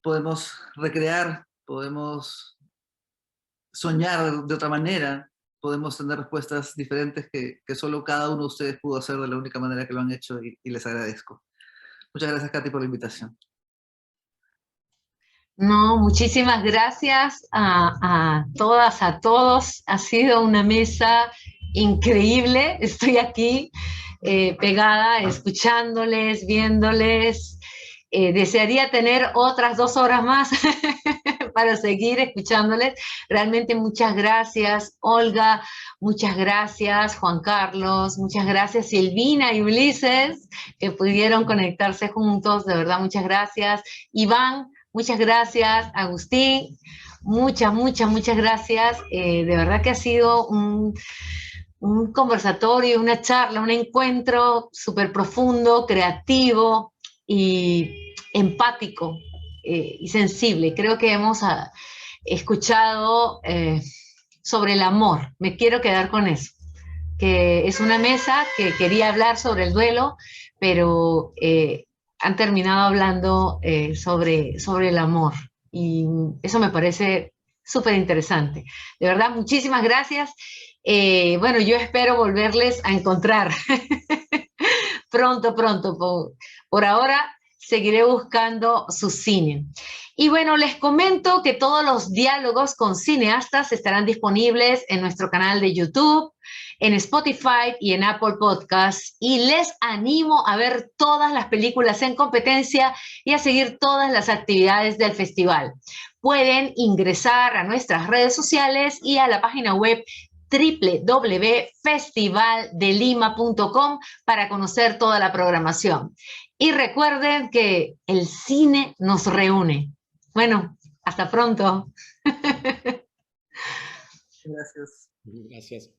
podemos recrear, podemos soñar de otra manera, podemos tener respuestas diferentes que solo cada uno de ustedes pudo hacer de la única manera que lo han hecho y les agradezco. Muchas gracias, Katy, por la invitación. No, muchísimas gracias a todas, a todos. Ha sido una mesa increíble. Estoy aquí pegada, escuchándoles, viéndoles. Desearía tener otras 2 horas más para seguir escuchándoles. Realmente muchas gracias, Olga, muchas gracias, Juan Carlos, muchas gracias, Silvina y Ulises, que pudieron conectarse juntos. De verdad, muchas gracias. Iván, muchas gracias, Agustín, muchas gracias. De verdad que ha sido un conversatorio, una charla, un encuentro súper profundo, creativo y empático y sensible. Creo que hemos escuchado sobre el amor. Me quiero quedar con eso, que es una mesa que quería hablar sobre el duelo, pero han terminado hablando sobre el amor. Y eso me parece súper interesante. De verdad, muchísimas gracias. Bueno, yo espero volverles a encontrar pronto, pronto. Por ahora seguiré buscando su cine. Y bueno, les comento que todos los diálogos con cineastas estarán disponibles en nuestro canal de YouTube, en Spotify y en Apple Podcasts. Y les animo a ver todas las películas en competencia y a seguir todas las actividades del festival. Pueden ingresar a nuestras redes sociales y a la página web www.festivaldelima.com para conocer toda la programación. Y recuerden que el cine nos reúne. Bueno, hasta pronto. Gracias. Gracias.